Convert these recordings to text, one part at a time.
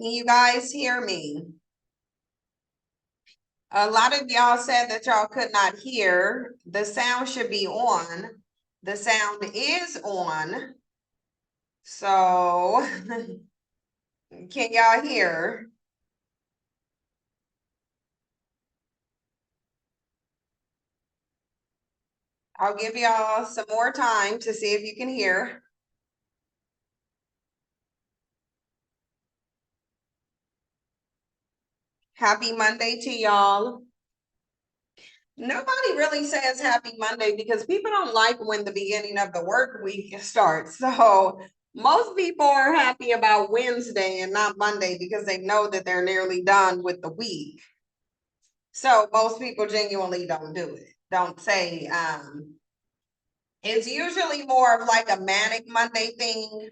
Can you guys hear me? A lot of y'all said that y'all could not hear. The sound should be on. The sound is on. So can y'all hear? I'll give y'all some more time to see if you can hear. Happy Monday to y'all. Nobody really says happy Monday because people don't like when the beginning of the work week starts. So most people are happy about Wednesday and not Monday because they know that they're nearly done with the week. So most people genuinely don't do it. Don't say, it's usually more of like a manic Monday thing,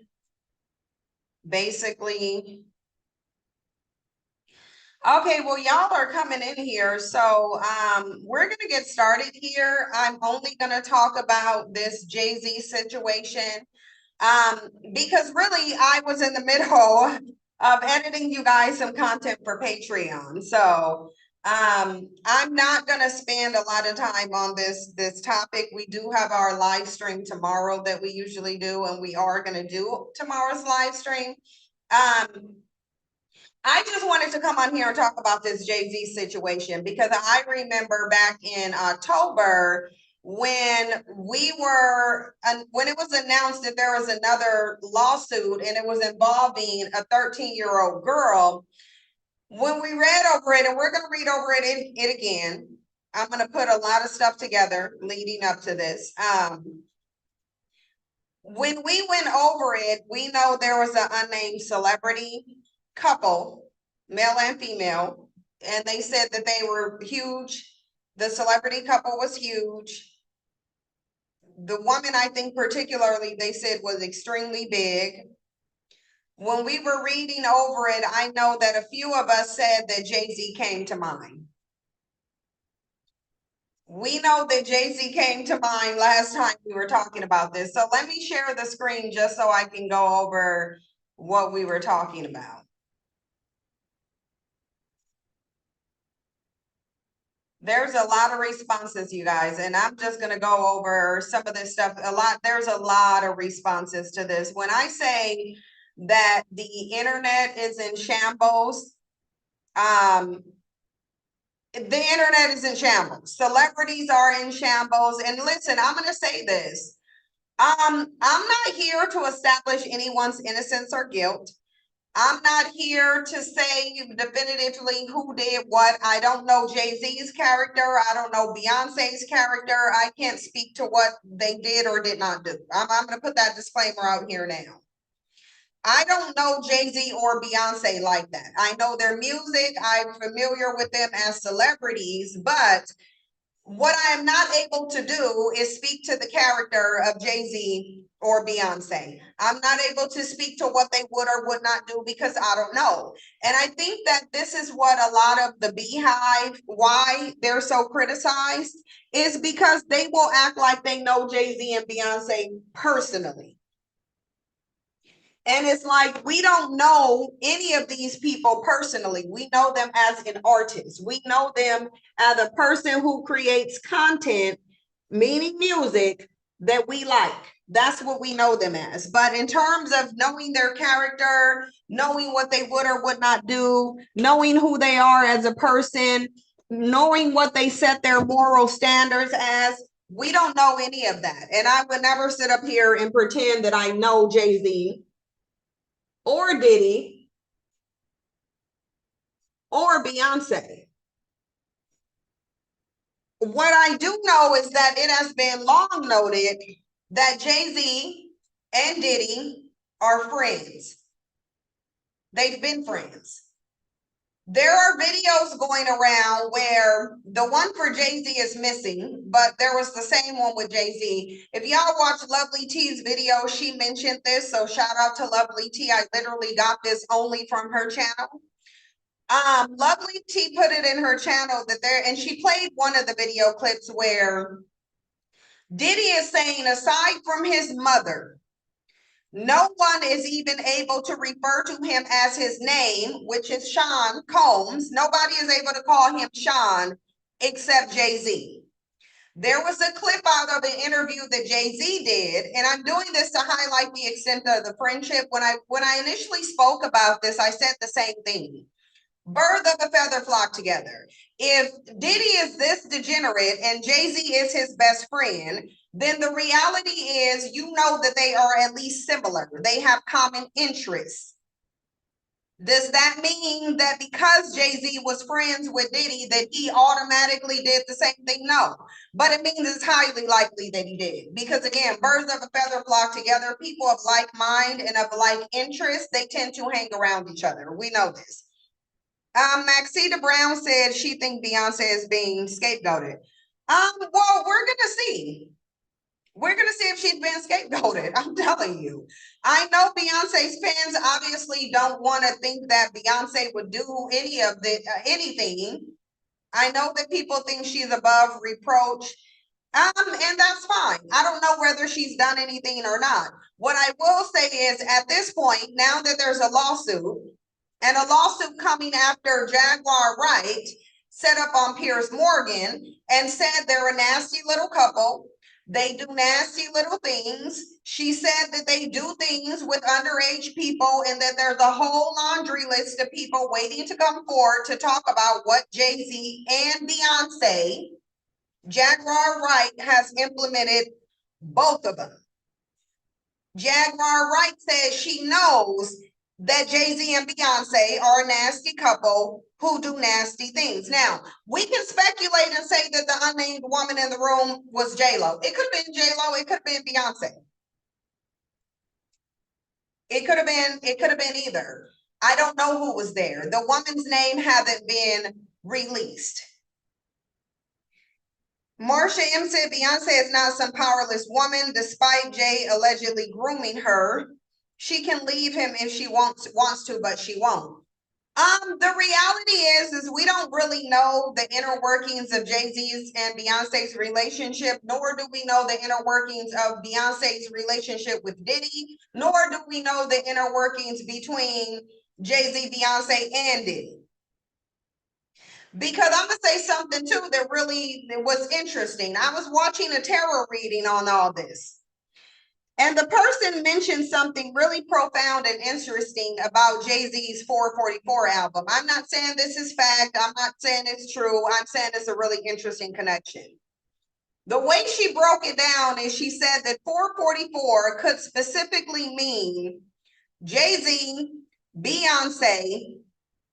basically. Okay, well, y'all are coming in here, so we're gonna get started here. I'm only gonna talk about this Jay-Z situation because really I was in the middle of editing you guys some content for Patreon. So I'm not gonna spend a lot of time on this topic. We do have our live stream tomorrow that we usually do, and we are gonna do tomorrow's live stream. I just wanted to come on here and talk about this Jay-Z situation because I remember back in October when when it was announced that there was another lawsuit and it was involving a 13-year-old girl. When we read over it, and we're going to read over it again, I'm going to put a lot of stuff together leading up to this. When we went over it, we know there was an unnamed celebrity couple, male and female, and they said that they were huge. The celebrity couple was huge. The woman, I think particularly, they said was extremely big. When we were reading over it, I know that a few of us said that Jay-Z came to mind. We know that Jay-Z came to mind last time we were talking about this. So let me share the screen just so I can go over what we were talking about. There's a lot of responses, you guys, and I'm just going to go over some of this stuff. There's a lot of responses to this. When I say that the internet is in shambles, the internet is in shambles. Celebrities are in shambles. And listen, I'm going to say this. I'm not here to establish anyone's innocence or guilt. I'm not here to say definitively who did what. I don't know Jay-Z's character. I don't know Beyonce's character. I can't speak to what they did or did not do. I'm going to put that disclaimer out here now. I don't know Jay-Z or Beyonce like that. I know their music. I'm familiar with them as celebrities, but what I am not able to do is speak to the character of Jay-Z or Beyonce. I'm not able to speak to what they would or would not do because I don't know. And I think that this is what a lot of the Beehive, why they're so criticized, is because they will act like they know Jay-Z and Beyonce personally. And it's like, we don't know any of these people personally. We know them as an artist. We know them as a person who creates content, meaning music, that we like. That's what we know them as. But in terms of knowing their character, knowing what they would or would not do, knowing who they are as a person, knowing what they set their moral standards as, we don't know any of that. And I would never sit up here and pretend that I know Jay-Z or Diddy or Beyonce. What I do know is that it has been long noted that Jay-Z and Diddy are friends. They've been friends. There are videos going around where the one for Jay-Z is missing, but there was the same one with Jay-Z. If y'all watch Lovely T's video, she mentioned this, so shout out to Lovely T. I literally got this only from her channel. Lovely T put it in her channel that there, and she played one of the video clips where Diddy is saying, aside from his mother, No one is even able to refer to him as his name, which is Sean Combs. Nobody is able to call him Sean except Jay-Z. There was a clip out of an interview that Jay-Z did, and I'm doing this to highlight the extent of the friendship. When I initially spoke about this, I said the same thing. Birds of a feather flock together. If Diddy is this degenerate and Jay-Z is his best friend, then the reality is, you know, that they are at least similar. They have common interests. Does that mean that because Jay-Z was friends with Diddy that he automatically did the same thing? No, but it means it's highly likely that he did. Because again, birds of a feather flock together. People of like mind and of like interest, they tend to hang around each other. We know this. Maxita Brown said she thinks Beyonce is being scapegoated. Well, we're gonna see. We're gonna see if she's been scapegoated. I'm telling you. I know Beyonce's fans obviously don't want to think that Beyonce would do any of the anything. I know that people think she's above reproach. And that's fine. I don't know whether she's done anything or not. What I will say is, at this point, now that there's a lawsuit, and a lawsuit coming after Jaguar Wright set up on Piers Morgan and said they're a nasty little couple. They do nasty little things. She said that they do things with underage people and that there's a whole laundry list of people waiting to come forward to talk about what Jay-Z and Beyonce, Jaguar Wright has implemented both of them. Jaguar Wright says she knows that Jay-Z and Beyonce are a nasty couple who do nasty things. Now, we can speculate and say that the unnamed woman in the room was J-Lo. It could have been J-Lo, it could have been Beyonce. It could have been either. I don't know who was there. The woman's name hasn't been released. Marsha M said Beyonce is not some powerless woman, despite Jay allegedly grooming her. She can leave him if she wants to, but she won't. The reality is we don't really know the inner workings of Jay-Z's and Beyonce's relationship, nor do we know the inner workings of Beyonce's relationship with Diddy, nor do we know the inner workings between Jay-Z, Beyonce, and Diddy. Because I'm gonna say something too that really was interesting. I was watching a tarot reading on all this. And the person mentioned something really profound and interesting about Jay-Z's 444 album. I'm not saying this is fact. I'm not saying it's true. I'm saying it's a really interesting connection. The way she broke it down is she said that 444 could specifically mean Jay-Z, Beyonce,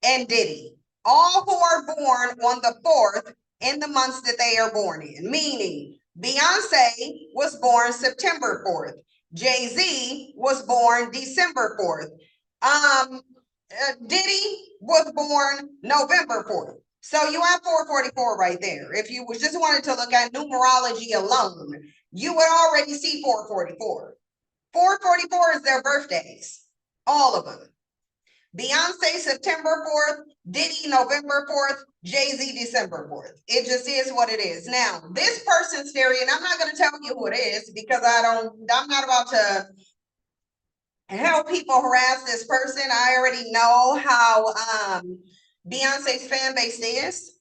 and Diddy, all who are born on the 4th in the months that they are born in, meaning Beyonce was born September 4th. Jay-Z was born December 4th. Diddy was born November 4th. So you have 444 right there. If you just wanted to look at numerology alone, you would already see 444. 444 is their birthdays, all of them. Beyonce September 4th, Diddy November 4th, Jay-Z December 4th. It just is what it is. Now, this person's theory, and I'm not going to tell you who it is because I'm not about to help people harass this person. I already know how Beyonce's fan base is.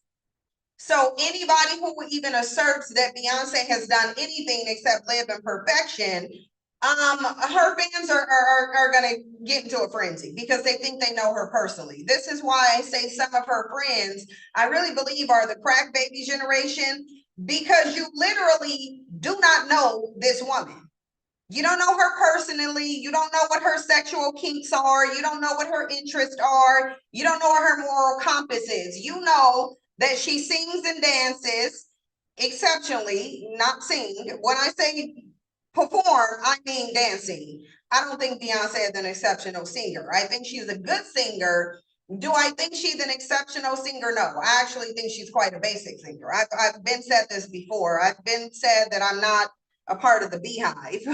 So anybody who even asserts that Beyonce has done anything except live in perfection, her fans are gonna get into a frenzy because they think they know her personally. This is why I say some of her friends, I really believe, are the crack baby generation, because you literally do not know this woman. You don't know her personally. You don't know what her sexual kinks are. You don't know what her interests are. You don't know what her moral compass is. You know that she sings and dances exceptionally, not sing. When I say perform, I mean dancing. I don't think Beyonce is an exceptional singer. I think she's a good singer. Do I think she's an exceptional singer? No, I actually think she's quite a basic singer. I've been said this before. I've been said that I'm not a part of the beehive.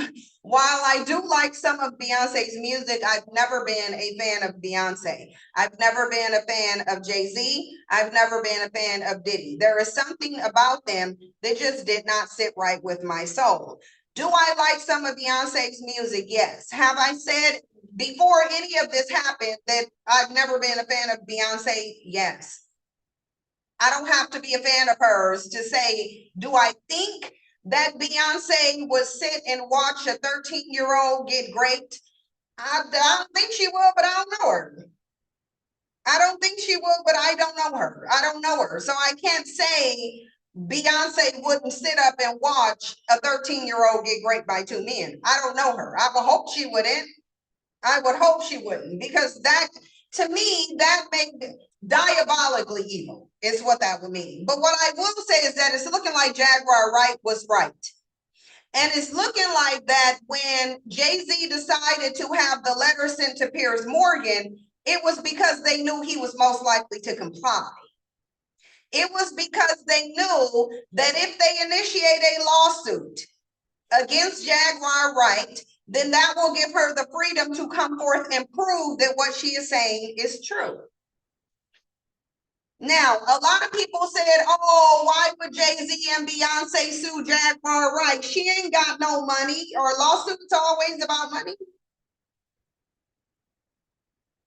While I do like some of Beyonce's music, I've never been a fan of Beyonce. I've never been a fan of Jay-Z. I've never been a fan of Diddy. There is something about them that just did not sit right with my soul. Do I like some of Beyonce's music? Yes. Have I said before any of this happened that I've never been a fan of Beyonce? Yes. I don't have to be a fan of hers to say, do I think that Beyonce would sit and watch a 13-year-old get raped? I don't think she will, but I don't know her. I don't think she will, but I don't know her. I don't know her. So I can't say Beyonce wouldn't sit up and watch a 13-year-old get raped by two men. I don't know her. I would hope she wouldn't. I would hope she wouldn't, because that, to me, that made diabolically evil is what that would mean. But what I will say is that it's looking like Jaguar Wright was right. And it's looking like that when Jay-Z decided to have the letter sent to Piers Morgan, it was because they knew he was most likely to comply. It was because they knew that if they initiate a lawsuit against Jaguar Wright, then that will give her the freedom to come forth and prove that what she is saying is true. Now, a lot of people said, oh, why would Jay-Z and Beyonce sue Jaguar Wright? She ain't got no money. Or lawsuits always about money?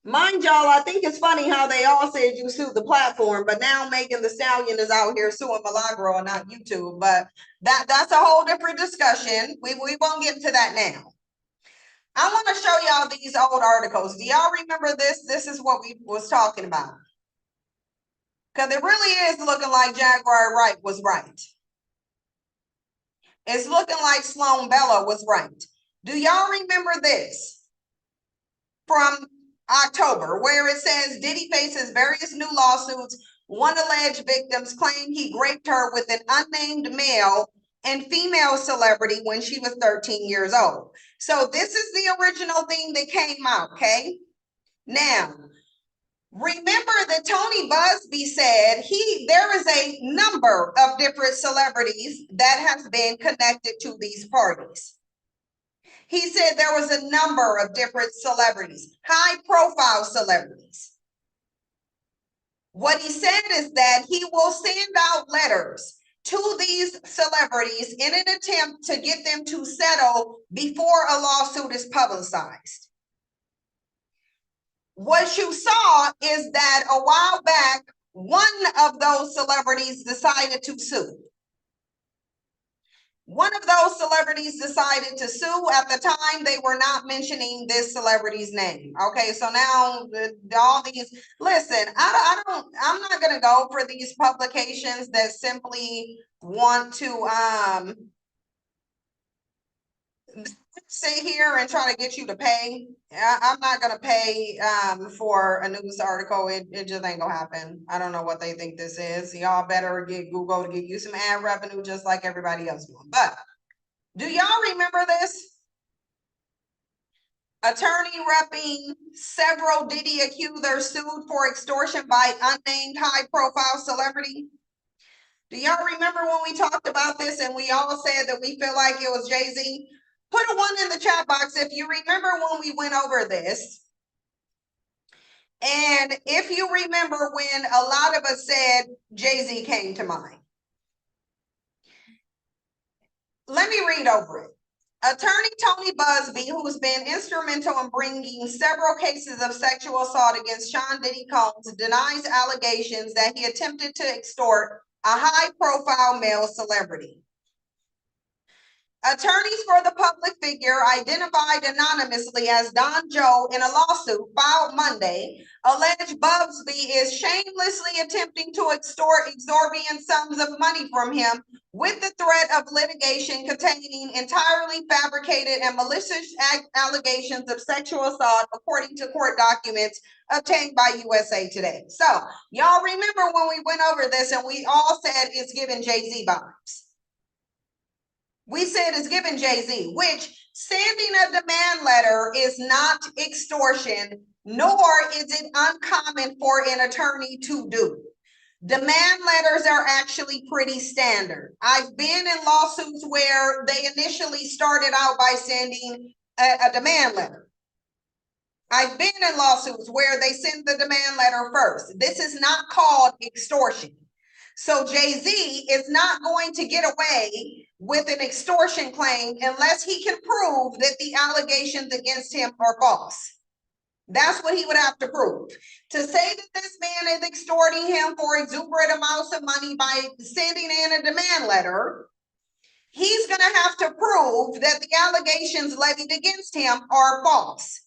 Mind y'all, I think it's funny how they all said you sued the platform, but now Megan Thee Stallion is out here suing Milagro and not YouTube. But that's a whole different discussion. We won't get into that now. I want to show y'all these old articles. Do y'all remember this? This is what we was talking about. Because it really is looking like Jaguar Wright was right. It's looking like Sloan Bella was right. Do y'all remember this from October, where it says Diddy faces various new lawsuits? One alleged victims claim he raped her with an unnamed male and female celebrity when she was 13 years old. So this is the original thing that came out, okay? Now, remember that Tony Busby said there is a number of different celebrities that has been connected to these parties. He said there was a number of different celebrities, high-profile celebrities. What he said is that he will send out letters to these celebrities in an attempt to get them to settle before a lawsuit is publicized. What you saw is that a while back, one of those celebrities decided to sue. One of those celebrities decided to sue. At the time, they were not mentioning this celebrity's name. Okay, so now all these, listen, I'm not gonna go for these publications that simply want to sit here and try to get you to pay. I'm not gonna pay for a news article. It just ain't gonna happen. I don't know what they think this is. Y'all better get Google to get you some ad revenue just like everybody else doing. But do y'all remember this? Attorney repping several Diddy accusers sued for extortion by unnamed high-profile celebrity. Do y'all remember when we talked about this and we all said that we feel like it was Jay-Z? Put a 1 in the chat box if you remember when we went over this. And if you remember when a lot of us said Jay-Z came to mind. Let me read over it. Attorney Tony Busby, who's been instrumental in bringing several cases of sexual assault against Sean Diddy Combs, denies allegations that he attempted to extort a high-profile male celebrity. Attorneys for the public figure, identified anonymously as Don Joe in a lawsuit filed Monday, allege Busby is shamelessly attempting to extort exorbitant sums of money from him with the threat of litigation containing entirely fabricated and malicious allegations of sexual assault, according to court documents obtained by USA Today. So, y'all remember when we went over this and we all said it's giving Jay-Z vibes. We said it's giving Jay-Z, which sending a demand letter is not extortion, nor is it uncommon for an attorney to do. Demand letters are actually pretty standard. I've been in lawsuits where they initially started out by sending a demand letter. I've been in lawsuits where they send the demand letter first. This is not called extortion. So Jay-Z is not going to get away with an extortion claim unless he can prove that the allegations against him are false. That's what he would have to prove. To say that this man is extorting him for exuberant amounts of money by sending in a demand letter, he's going to have to prove that the allegations levied against him are false.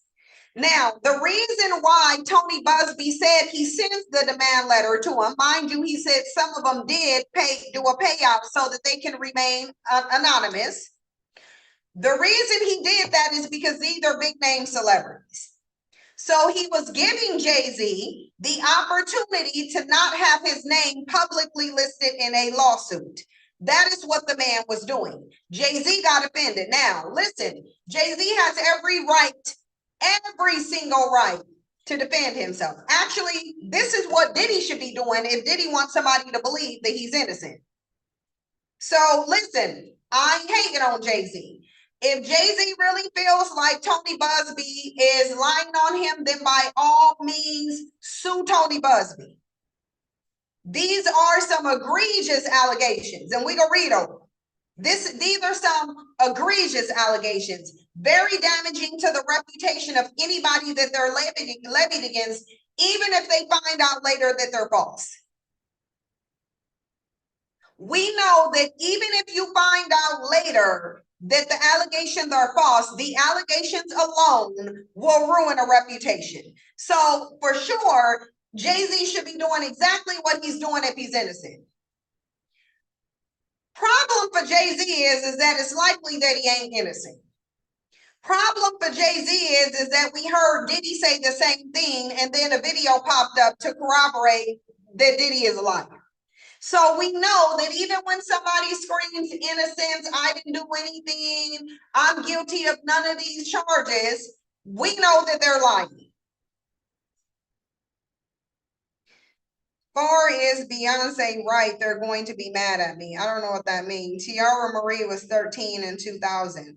Now, the reason why Tony Busby said he sends the demand letter to him, mind you, he said some of them did do a payout so that they can remain anonymous. The reason he did that is because these are big name celebrities. So he was giving Jay-Z the opportunity to not have his name publicly listed in a lawsuit. That is what the man was doing. Jay-Z got offended. Now, listen, Jay-Z has every single right to defend himself. Actually, this is what Diddy should be doing if Diddy wants somebody to believe that he's innocent. So listen, I ain't hating on Jay-Z. If Jay-Z really feels like Tony Busby is lying on him, then by all means, sue Tony Busby. These are some egregious allegations, and we're going to read over. These are some egregious allegations, very damaging to the reputation of anybody that they're levied against, even if they find out later that they're false. We know that even if you find out later that the allegations are false, the allegations alone will ruin a reputation. So for sure, Jay-Z should be doing exactly what he's doing if he's innocent. Problem for Jay-Z is that it's likely that he ain't innocent. Problem for Jay-Z is that we heard Diddy say the same thing, and then a video popped up to corroborate that Diddy is a liar. So we know that even when somebody screams innocence, I didn't do anything, I'm guilty of none of these charges, we know that they're lying. Far is Beyonce right, they're going to be mad at me. I don't know what that means. Tiara Marie was 13 in 2000.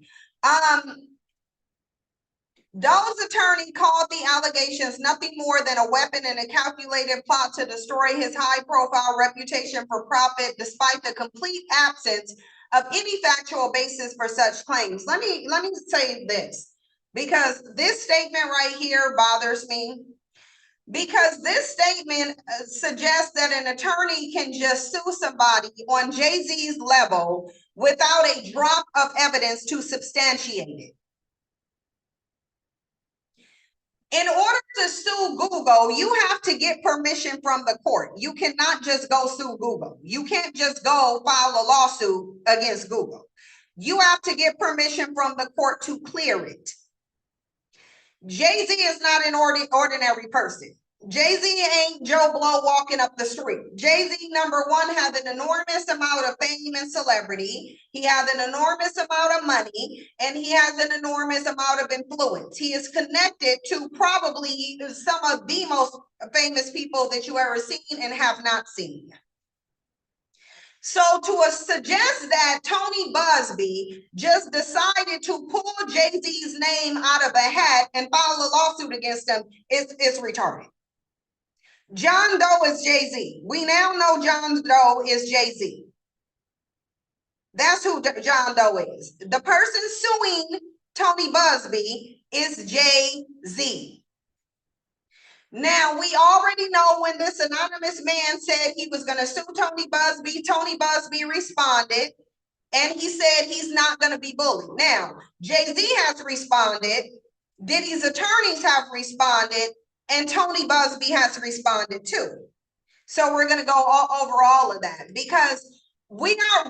Doe's attorney called the allegations nothing more than a weapon and a calculated plot to destroy his high-profile reputation for profit, despite the complete absence of any factual basis for such claims. Let me say this, because this statement right here bothers me. Because this statement suggests that an attorney can just sue somebody on Jay-Z's level without a drop of evidence to substantiate it. In order to sue Google, you have to get permission from the court. You cannot just go sue Google. You can't just go file a lawsuit against Google. You have to get permission from the court to clear it. Jay-Z is not an ordinary person. Jay-Z ain't Joe Blow walking up the street. Jay-Z, number one, has an enormous amount of fame and celebrity. He has an enormous amount of money, and he has an enormous amount of influence. He is connected to probably some of the most famous people that you ever seen and have not seen. So to suggest that Tony Busby just decided to pull Jay-Z's name out of a hat and file a lawsuit against him is retarded. John Doe is Jay-Z. We now know John Doe is Jay-Z. That's who John Doe is. The person suing Tony Busby is Jay-Z. Now, we already know when this anonymous man said he was going to sue Tony Busby responded, and he said he's not going to be bullied. Now, Jay-Z has responded, Diddy's attorneys have responded, and Tony Busby has responded too. So we're going to go over all of that, because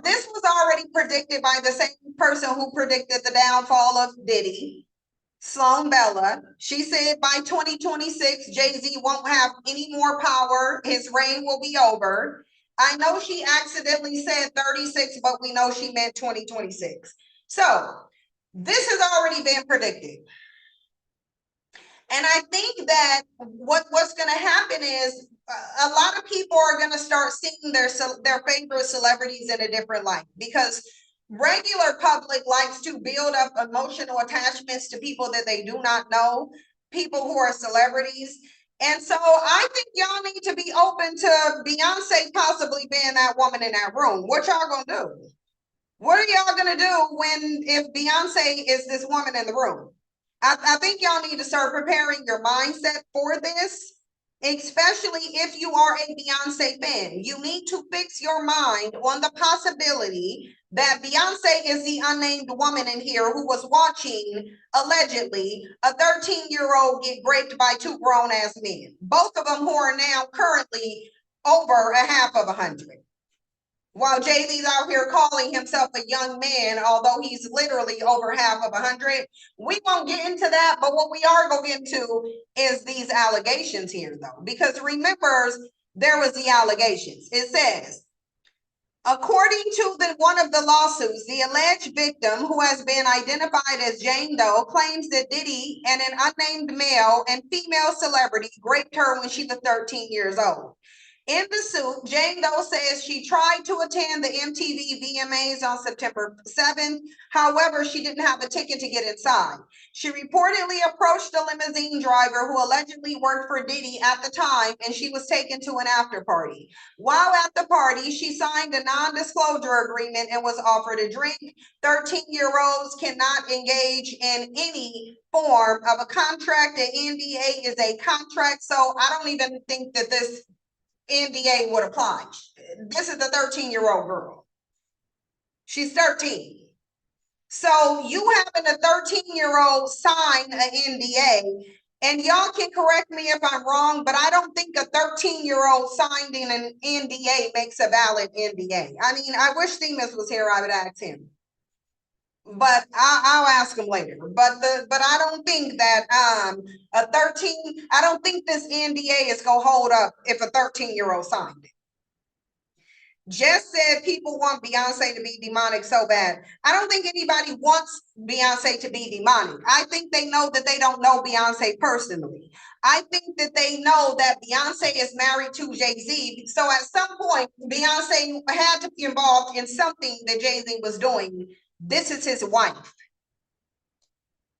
this was already predicted by the same person who predicted the downfall of Diddy, Sloan Bella. She said by 2026, Jay-Z won't have any more power. His reign will be over. I know she accidentally said 36, but we know she meant 2026. So this has already been predicted. And I think that what's going to happen is a lot of people are going to start seeing their favorite celebrities in a different light, because regular public likes to build up emotional attachments to people that they do not know, people who are celebrities. And so I think y'all need to be open to Beyonce possibly being that woman in that room. What y'all gonna do? What are y'all gonna do if Beyonce is this woman in the room? I think y'all need to start preparing your mindset for this, especially if you are a Beyonce fan. You need to fix your mind on the possibility that Beyonce is the unnamed woman in here who was watching, allegedly, a 13-year-old get raped by two grown-ass men, both of them who are now currently over a half of 100. While Jay-Z's out here calling himself a young man, although he's literally over half of 100. We won't get into that, but what we are going to get into is these allegations here, though. Because remember, there was the allegations. It says, according to one of the lawsuits, the alleged victim, who has been identified as Jane Doe, claims that Diddy and an unnamed male and female celebrity raped her when she was 13 years old. In the suit, Jane Doe says she tried to attend the MTV VMAs on September 7th. However, she didn't have a ticket to get inside. She reportedly approached a limousine driver who allegedly worked for Diddy at the time, and she was taken to an after party. While at the party, she signed a non-disclosure agreement and was offered a drink. 13-year-olds cannot engage in any form of a contract. An NDA is a contract, so I don't even think that this NDA would apply. This is a 13-year-old girl. She's 13. So you having a 13-year-old sign an NDA, and y'all can correct me if I'm wrong, but I don't think a 13-year-old signing an NDA makes a valid NDA. I mean, I wish Themis was here, I would ask him. But I'll ask him later. But I don't think that a 13, I don't think this NDA is gonna hold up if a 13-year-old signed it. Jess said people want Beyonce to be demonic so bad. I don't think anybody wants Beyonce to be demonic. I think they know that they don't know Beyonce personally. I think that they know that Beyonce is married to Jay-Z. So at some point, Beyonce had to be involved in something that Jay-Z was doing. This is his wife.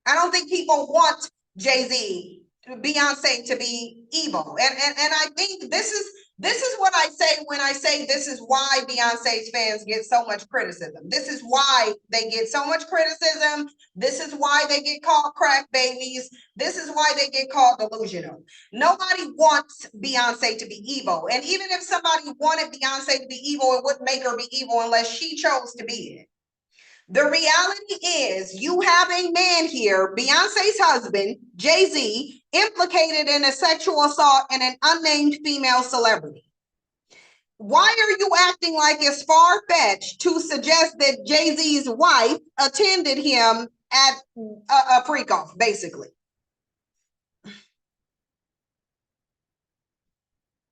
I don't think people want Jay-Z, Beyonce to be evil. And I think this is what I say when I say this is why Beyonce's fans get so much criticism. This is why they get so much criticism. This is why they get called crack babies. This is why they get called delusional. Nobody wants Beyonce to be evil. And even if somebody wanted Beyonce to be evil, it wouldn't make her be evil unless she chose to be it. The reality is you have a man here, Beyonce's husband, Jay-Z, implicated in a sexual assault and an unnamed female celebrity. Why are you acting like it's far-fetched to suggest that Jay-Z's wife attended him at a freak-off, basically?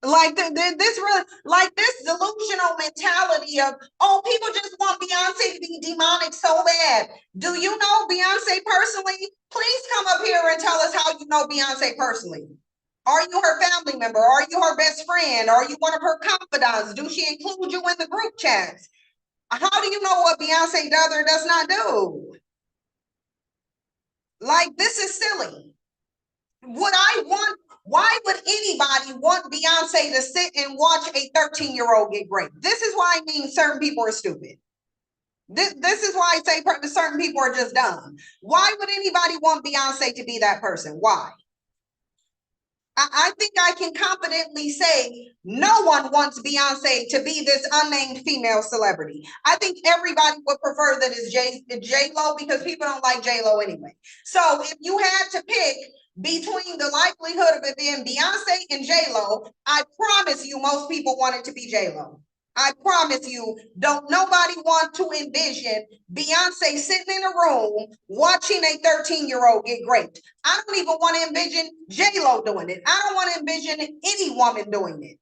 Like this delusional mentality of, oh, people just want Beyonce to be demonic so bad. Do you know Beyonce personally? Please come up here and tell us how you know Beyonce personally. Are you her family member? Are you her best friend? Are you one of her confidants? Do she include you in the group chats? How do you know what Beyonce does or does not do? Like, this is silly. Why would anybody want Beyonce to sit and watch a 13-year-old get raped? This is why I mean certain people are stupid. This is why I say certain people are just dumb. Why would anybody want Beyonce to be that person? Why? I think I can confidently say no one wants Beyonce to be this unnamed female celebrity. I think everybody would prefer that it's J-Lo because people don't like J-Lo anyway. So if you had to pick between the likelihood of it being Beyonce and J-Lo, I promise you most people want it to be J-Lo. I promise you, don't nobody want to envision Beyonce sitting in a room watching a 13-year-old get raped. I don't even want to envision J-Lo doing it. I don't want to envision any woman doing it.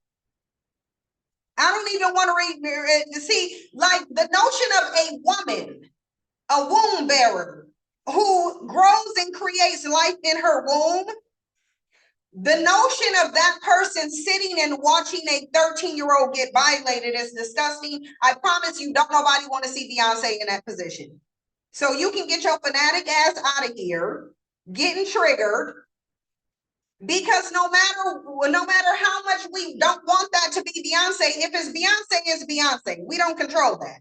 I don't even want to see, like, the notion of a woman, a womb bearer, who grows and creates life in her womb. The notion of that person sitting and watching a 13-year-old get violated is disgusting. I promise you, don't nobody want to see Beyonce in that position. So you can get your fanatic ass out of here, getting triggered, because no matter how much we don't want that to be Beyonce, if it's Beyonce, it's Beyonce. We don't control that.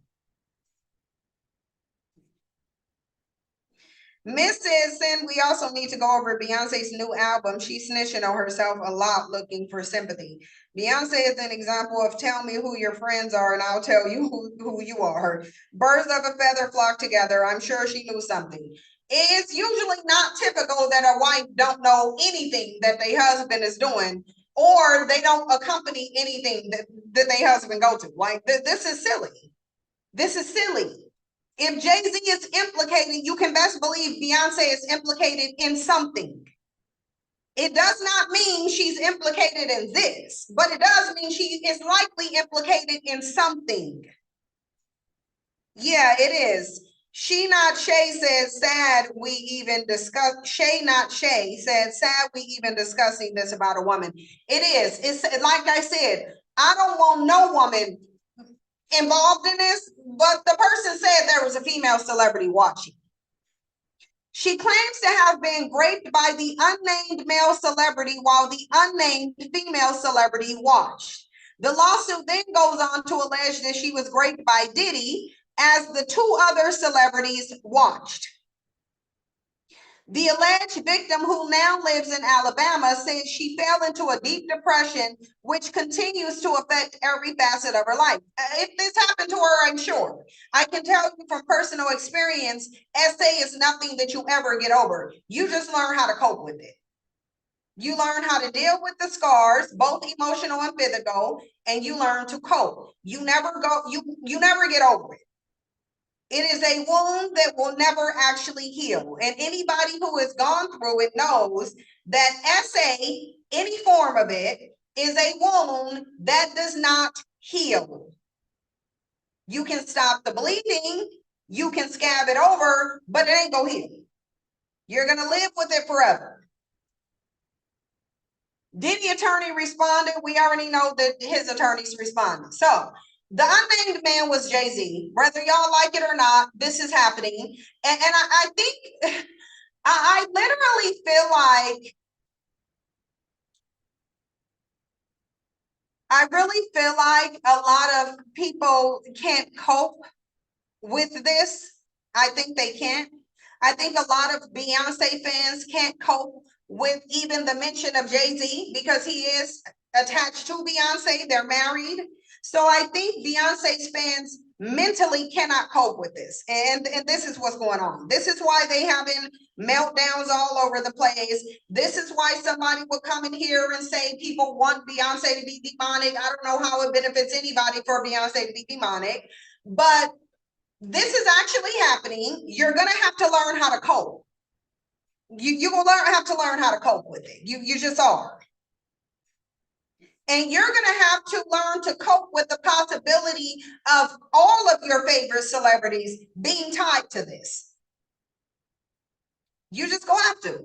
Mrs. Sin, we also need to go over Beyonce's new album. She's snitching on herself a lot, looking for sympathy. Beyonce is an example of tell me who your friends are and I'll tell you who you are. Birds of a feather flock together. I'm sure she knew something. It's usually not typical that a wife don't know anything that their husband is doing, or they don't accompany anything that their husband go to. Like, this is silly. This is silly. If Jay-Z is implicated, you can best believe Beyonce is implicated in something. It does not mean she's implicated in this, but it does mean she is likely implicated in something. Yeah, it is. She Not Shay says, sad we even discuss, Shay Not Shay said, sad we even discussing this about a woman. It is. It's like I said, I don't want no woman involved in this, but the person said there was a female celebrity watching. She claims to have been raped by the unnamed male celebrity while the unnamed female celebrity watched. The lawsuit then goes on to allege that she was raped by Diddy as the two other celebrities watched. The alleged victim, who now lives in Alabama, says she fell into a deep depression, which continues to affect every facet of her life. If this happened to her, I'm sure. I can tell you from personal experience, SA is nothing that you ever get over. You just learn how to cope with it. You learn how to deal with the scars, both emotional and physical, and you learn to cope. You never get over it. It is a wound that will never actually heal. And anybody who has gone through it knows that SA, any form of it, is a wound that does not heal. You can stop the bleeding, you can scab it over, but it ain't gonna heal. You're gonna live with it forever. Diddy attorney responded. We already know that his attorneys responded. So the unnamed man was Jay-Z. Whether y'all like it or not, this is happening. And I think, I literally feel like, I really feel like a lot of people can't cope with this. I think they can't. I think a lot of Beyonce fans can't cope with even the mention of Jay-Z because he is attached to Beyonce. They're married. So I think Beyonce's fans mentally cannot cope with this. And this is what's going on. This is why they having meltdowns all over the place. This is why somebody will come in here and say people want Beyonce to be demonic. I don't know how it benefits anybody for Beyonce to be demonic, but this is actually happening. You're going to have to learn how to cope. You will have to learn how to cope with it. You just are. And you're going to have to learn to cope with the possibility of all of your favorite celebrities being tied to this. You just go have to.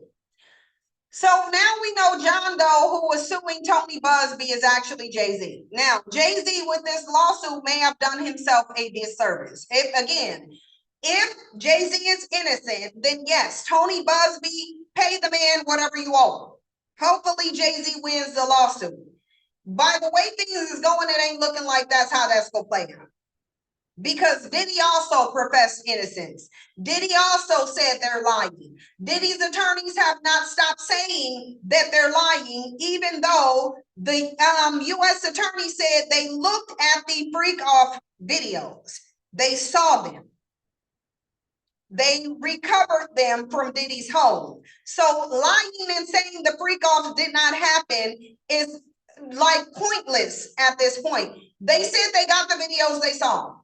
So now we know John Doe, who was suing Tony Busby, is actually Jay-Z. Now, Jay-Z with this lawsuit may have done himself a disservice. If Jay-Z is innocent, then yes, Tony Busby, pay the man whatever you owe. Hopefully Jay-Z wins the lawsuit. By the way things is going, it ain't looking like that's how that's going to play out. Because Diddy also professed innocence. Diddy also said they're lying. Diddy's attorneys have not stopped saying that they're lying, even though the U.S. attorney said they looked at the freak-off videos. They saw them. They recovered them from Diddy's home. So lying and saying the freak-off did not happen is like pointless at this point. They said they got the videos, they saw.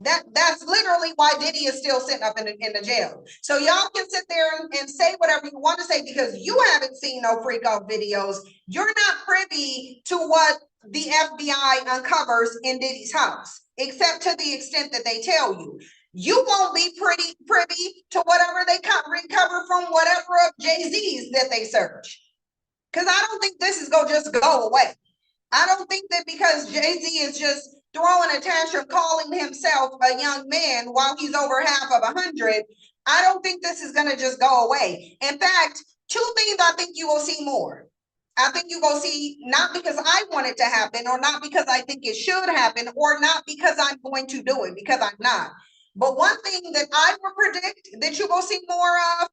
That's literally why Diddy is still sitting up in the jail. So y'all can sit there and say whatever you want to say because you haven't seen no freak off videos. You're not privy to what the FBI uncovers in Diddy's house, except to the extent that they tell you. You won't be privy to whatever they recover from whatever of Jay-Z's that they search. Because I don't think this is going to just go away. I don't think that because Jay-Z is just throwing a tantrum, calling himself a young man while he's over half of 100, I don't think this is going to just go away. In fact, two things I think you will see more. I think you will see, not because I want it to happen, or not because I think it should happen, or not because I'm going to do it, because I'm not. But one thing that I would predict that you will see more of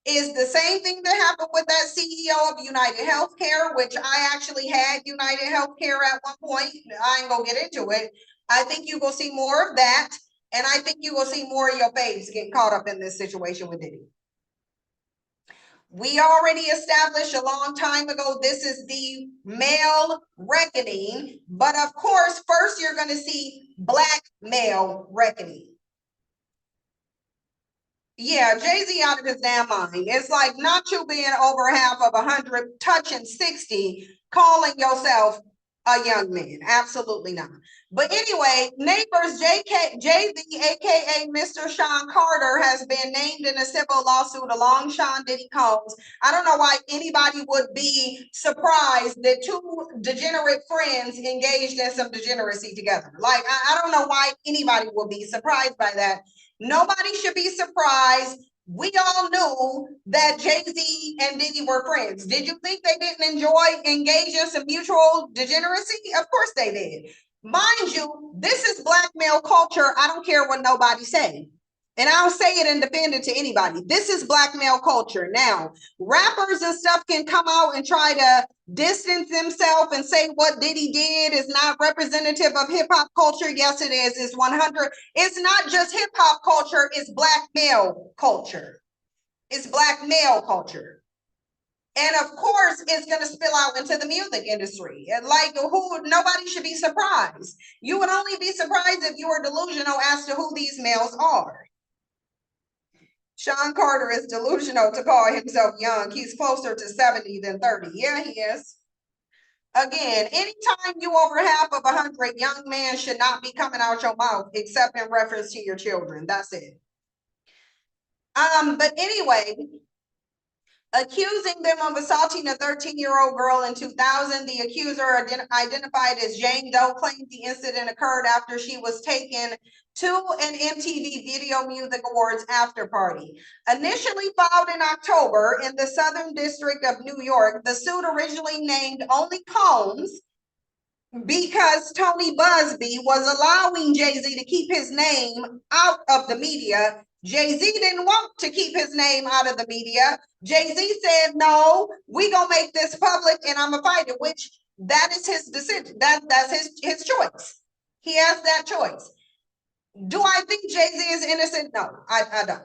is the same thing that happened with that CEO of United Healthcare, which I actually had United Healthcare at one point. I ain't gonna get into it. I think you will see more of that. And I think you will see more of your faves get caught up in this situation with Diddy. We already established a long time ago, this is the male reckoning. But of course, first you're going to see black male reckoning. Yeah, Jay-Z out of his damn mind. It's like not you being over half of 100, touching 60, calling yourself a young man. Absolutely not. But anyway, neighbors, Jay-Z, aka Mr. Sean Carter, has been named in a civil lawsuit along Sean Diddy Combs. I don't know why anybody would be surprised that two degenerate friends engaged in some degeneracy together. Like, I don't know why anybody would be surprised by that. Nobody should be surprised. We all knew that Jay-Z and Diddy were friends. Did you think they didn't enjoy engaging in some mutual degeneracy? Of course they did. Mind you, this is black male culture. I don't care what nobody say. And I'll say it and defend it to anybody. This is black male culture. Now, rappers and stuff can come out and try to distance themselves and say what Diddy did is not representative of hip hop culture. Yes, it is. It's 100. It's not just hip hop culture. It's black male culture. It's black male culture. And of course, it's going to spill out into the music industry. And like, nobody should be surprised. You would only be surprised if you were delusional as to who these males are. Sean Carter is delusional to call himself young. He's closer to 70 than 30. Yeah, he is. Again, anytime you over half of 100, young man should not be coming out your mouth except in reference to your children. That's it. But anyway, accusing them of assaulting a 13-year-old girl in 2000. The accuser, identified as Jane Doe, claimed the incident occurred after she was taken to an MTV Video Music Awards after party. Initially filed in October in the Southern District of New York, the suit originally named only Combs because Tony Busby was allowing Jay-Z to keep his name out of the media. Jay-Z didn't want to keep his name out of the media. Jay-Z said, no, we gonna make this public and I'm gonna fight it, which that is his decision. That's his choice. He has that choice. Do I think Jay-Z is innocent? No, I don't.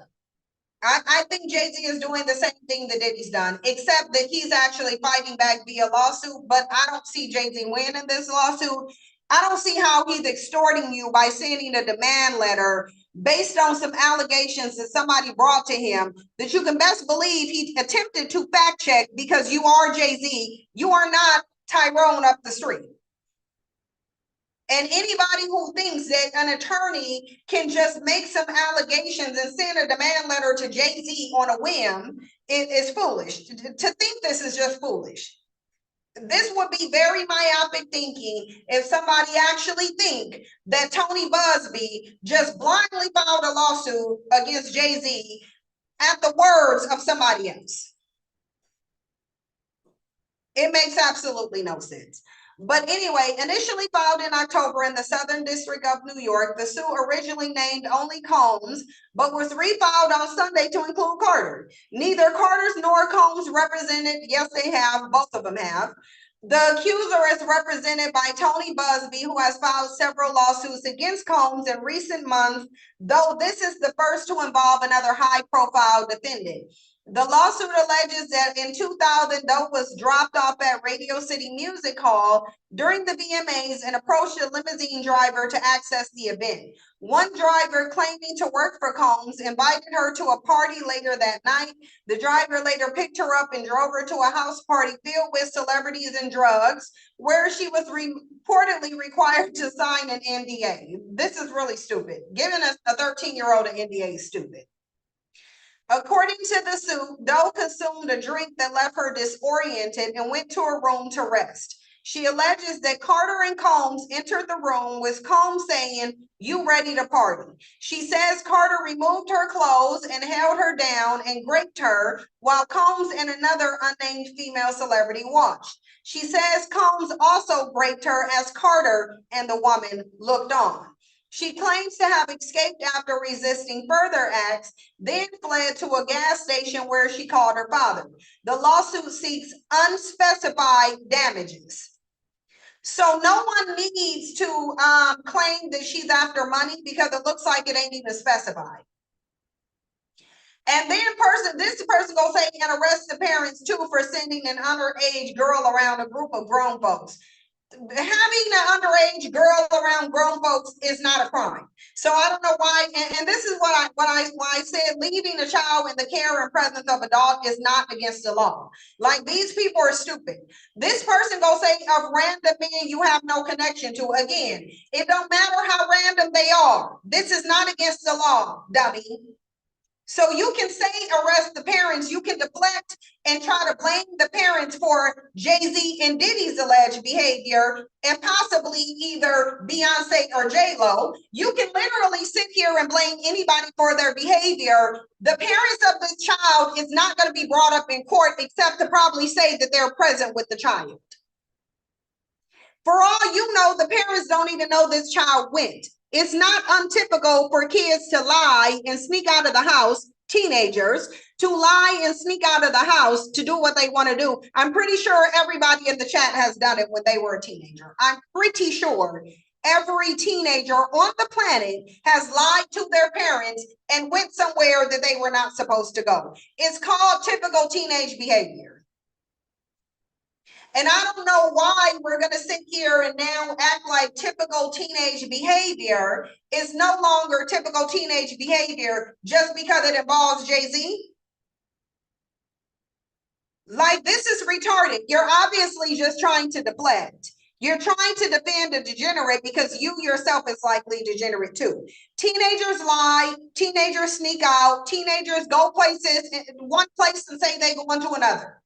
I think Jay-Z is doing the same thing that Diddy's done, except that he's actually fighting back via lawsuit, but I don't see Jay-Z winning this lawsuit. I don't see how he's extorting you by sending a demand letter based on some allegations that somebody brought to him that you can best believe he attempted to fact check because you are Jay-Z. You are not Tyrone up the street. And anybody who thinks that an attorney can just make some allegations and send a demand letter to Jay-Z on a whim is foolish. To think this is just foolish. This would be very myopic thinking if somebody actually think that Tony Busby just blindly filed a lawsuit against Jay-Z at the words of somebody else. It makes absolutely no sense. But anyway, initially filed in October in the Southern District of New York, the suit originally named only Combs, but was refiled on Sunday to include Carter. Neither Carter's nor Combs represented. Yes, they have. Both of them have. The accuser is represented by Tony Busby, who has filed several lawsuits against Combs in recent months, though this is the first to involve another high-profile defendant. The lawsuit alleges that in 2000, Doe was dropped off at Radio City Music Hall during the VMAs and approached a limousine driver to access the event. One driver claiming to work for Combs invited her to a party later that night. The driver later picked her up and drove her to a house party filled with celebrities and drugs, where she was reportedly required to sign an NDA. This is really stupid. Giving a 13-year-old an NDA is stupid. According to the suit, Doe consumed a drink that left her disoriented and went to her room to rest. She alleges that Carter and Combs entered the room with Combs saying, "You ready to party?" She says Carter removed her clothes and held her down and graped her while Combs and another unnamed female celebrity watched. She says Combs also graped her as Carter and the woman looked on. She claims to have escaped after resisting further acts, then fled to a gas station where she called her father. The lawsuit seeks unspecified damages. So no one needs to claim that she's after money because it looks like it ain't even specified. And then this person gonna say and arrest the parents too for sending an underage girl around a group of grown folks. Having an underage girl around grown folks is not a crime. So I don't know why. And this is why I said leaving a child in the care and presence of a dog is not against the law. Like, these people are stupid. This person gonna say of random men you have no connection to. Again, it don't matter how random they are. This is not against the law, dummy. So you can say arrest the parents, you can deflect and try to blame the parents for Jay-Z and Diddy's alleged behavior and possibly either Beyonce or J-Lo. You can literally sit here and blame anybody for their behavior. The parents of this child is not going to be brought up in court except to probably say that they're present with the child. For all you know, the parents don't even know this child went. It's not untypical for kids to lie and sneak out of the house, teenagers, to lie and sneak out of the house to do what they want to do. I'm pretty sure everybody in the chat has done it when they were a teenager. I'm pretty sure every teenager on the planet has lied to their parents and went somewhere that they were not supposed to go. It's called typical teenage behavior. And I don't know why we're going to sit here and now act like typical teenage behavior is no longer typical teenage behavior just because it involves Jay-Z. Like, this is retarded. You're obviously just trying to deflect. You're trying to defend a degenerate because you yourself is likely degenerate too. Teenagers lie, teenagers sneak out, teenagers go places, one place and say they go into another.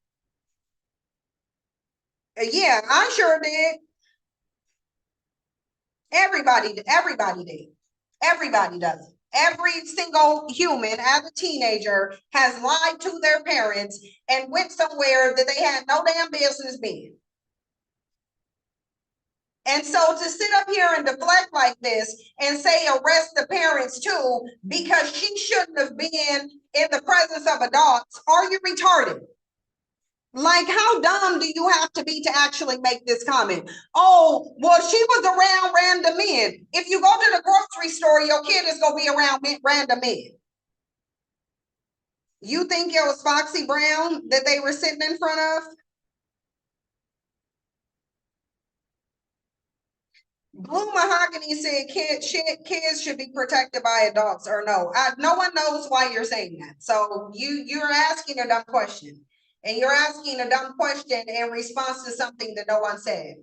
Yeah, I sure did. Everybody did. Everybody does it. Every single human as a teenager has lied to their parents and went somewhere that they had no damn business being. And so to sit up here and deflect like this and say arrest the parents too because she shouldn't have been in the presence of adults, are you retarded? Like, how dumb do you have to be to actually make this comment? Oh, well, she was around random men. If you go to the grocery store, your kid is going to be around random men. You think it was Foxy Brown that they were sitting in front of? Blue Mahogany said kids should be protected by adults, or no. No one knows why you're saying that. So you're asking a dumb question. And you're asking a dumb question in response to something that no one said.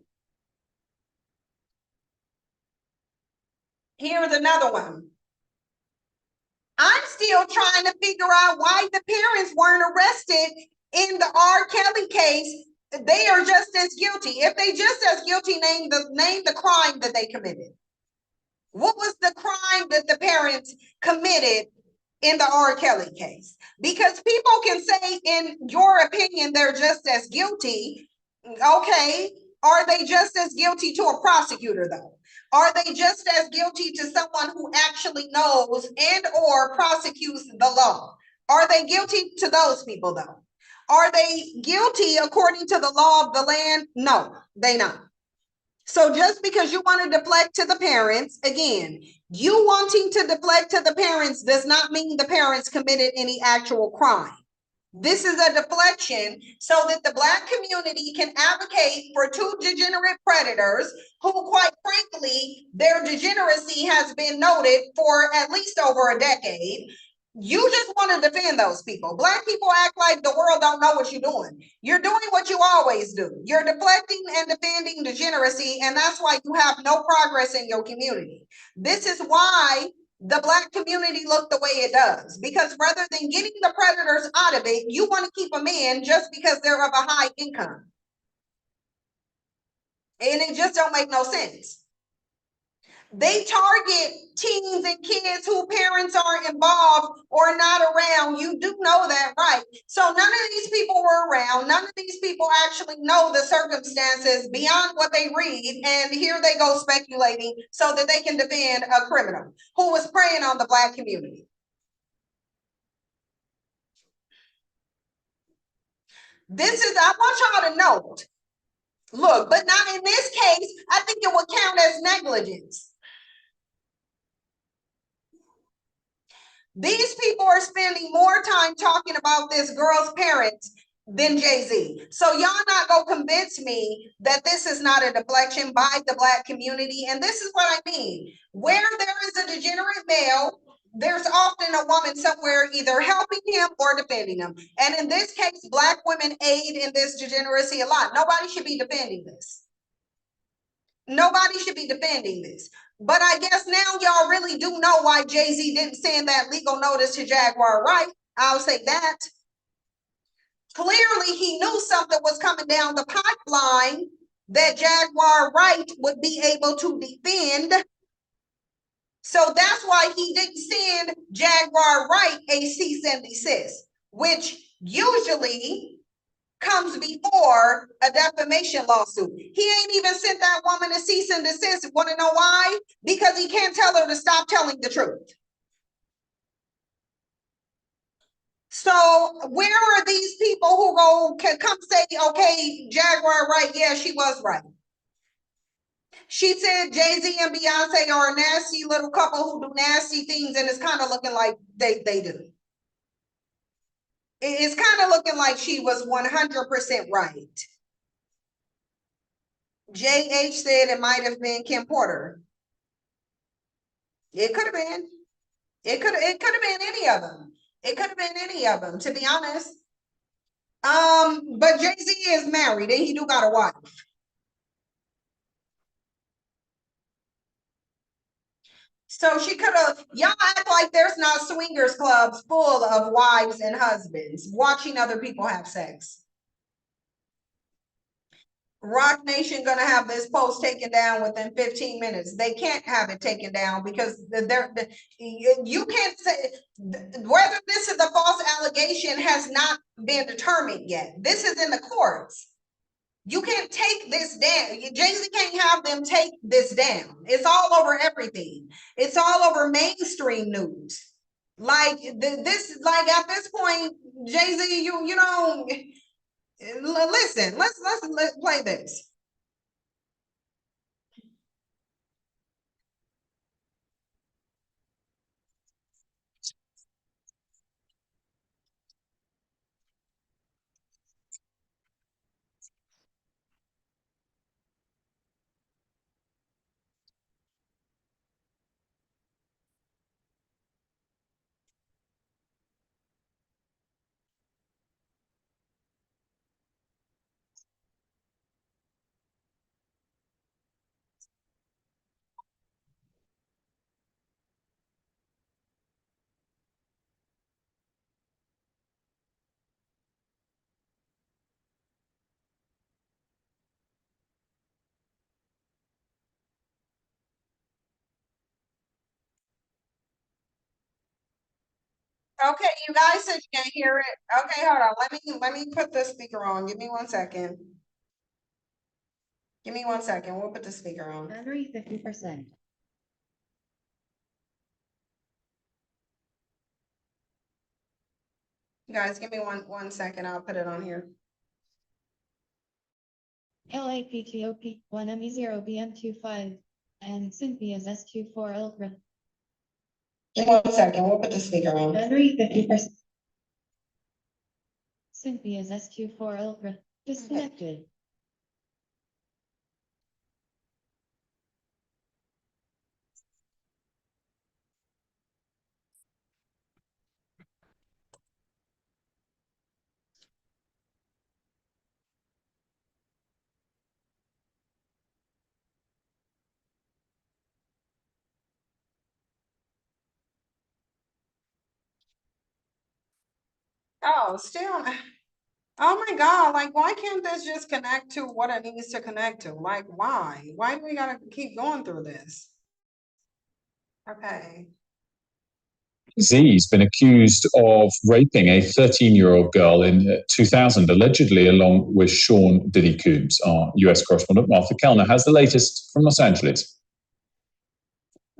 Here's another one. I'm still trying to figure out why the parents weren't arrested in the R. Kelly case. They are just as guilty. If they just as guilty, name the crime that they committed. What was the crime that the parents committed in the R. Kelly case? Because people can say, in your opinion, they're just as guilty. Okay, are they just as guilty to a prosecutor though? Are they just as guilty to someone who actually knows and or prosecutes the law? Are they guilty to those people though? Are they guilty according to the law of the land? No, they not. So just because you want to deflect to the parents, again, you wanting to deflect to the parents does not mean the parents committed any actual crime. This is a deflection so that the Black community can advocate for two degenerate predators who, quite frankly, their degeneracy has been noted for at least over a decade. You just want to defend those people. Black people act like the world don't know what you're doing. You're doing what you always do. You're deflecting and defending degeneracy, and that's why you have no progress in your community. This is why the Black community look the way it does, because rather than getting the predators out of it, you want to keep them in just because they're of a high income. And it just don't make no sense. They target teens and kids whose parents are involved or not around. You do know that, right? So none of these people were around. None of these people actually know the circumstances beyond what they read. And here they go speculating so that they can defend a criminal who was preying on the Black community. This is, I want y'all to note, look, but not in this case, I think it would count as negligence. These people are spending more time talking about this girl's parents than Jay-Z. So y'all not gonna convince me that this is not a deflection by the Black community. And this is what I mean. Where there is a degenerate male, there's often a woman somewhere either helping him or defending him. And in this case, Black women aid in this degeneracy a lot. Nobody should be defending this. Nobody should be defending this. But I guess now y'all really do know why Jay-Z didn't send that legal notice to Jaguar Wright. I'll say that. Clearly, he knew something was coming down the pipeline that Jaguar Wright would be able to defend. So that's why he didn't send Jaguar Wright a cease and desist, which usually comes before a defamation lawsuit. He ain't even sent that woman a cease and desist. Want to know why? Because he can't tell her to stop telling the truth. So where are these people who can come say, okay, Jaguar Wright, yeah, she was right. She said Jay-Z and Beyonce are a nasty little couple who do nasty things, and it's kind of looking like they do. It's kind of looking like she was 100% right. JH said it might have been Kim Porter. It could have been. It could have been any of them. It could have been any of them, to be honest. But Jay-Z is married and he do got a wife. So she could have, y'all act like there's not swingers clubs full of wives and husbands watching other people have sex. Rock Nation gonna have this post taken down within 15 minutes. They can't have it taken down because you can't say whether this is a false allegation has not been determined yet. This is in the courts. You can't take this down. Jay-Z can't have them take this down. It's all over everything. It's all over mainstream news. Like this, like at this point, Jay-Z, you know, listen. Let's play this. Okay, you guys said you can't hear it. Okay, hold on. Let me put the speaker on. Give me 1 second. Give me 1 second. We'll put the speaker on. Battery 50%. You guys, give me one second. I'll put it on here. LAPTOP 1ME0BM25 and Cynthia's S24 Ultra. Give me 1 second. We'll put the speaker on. Battery 50%. Cynthia's S24 Ultra disconnected. Oh, still. Oh my God, like, why can't this just connect to what it needs to connect to? Like, why? Why do we gotta keep going through this? Okay. Z's been accused of raping a 13-year-old girl in 2000, allegedly along with Sean Diddy Coombs. Our US correspondent Martha Kellner has the latest from Los Angeles.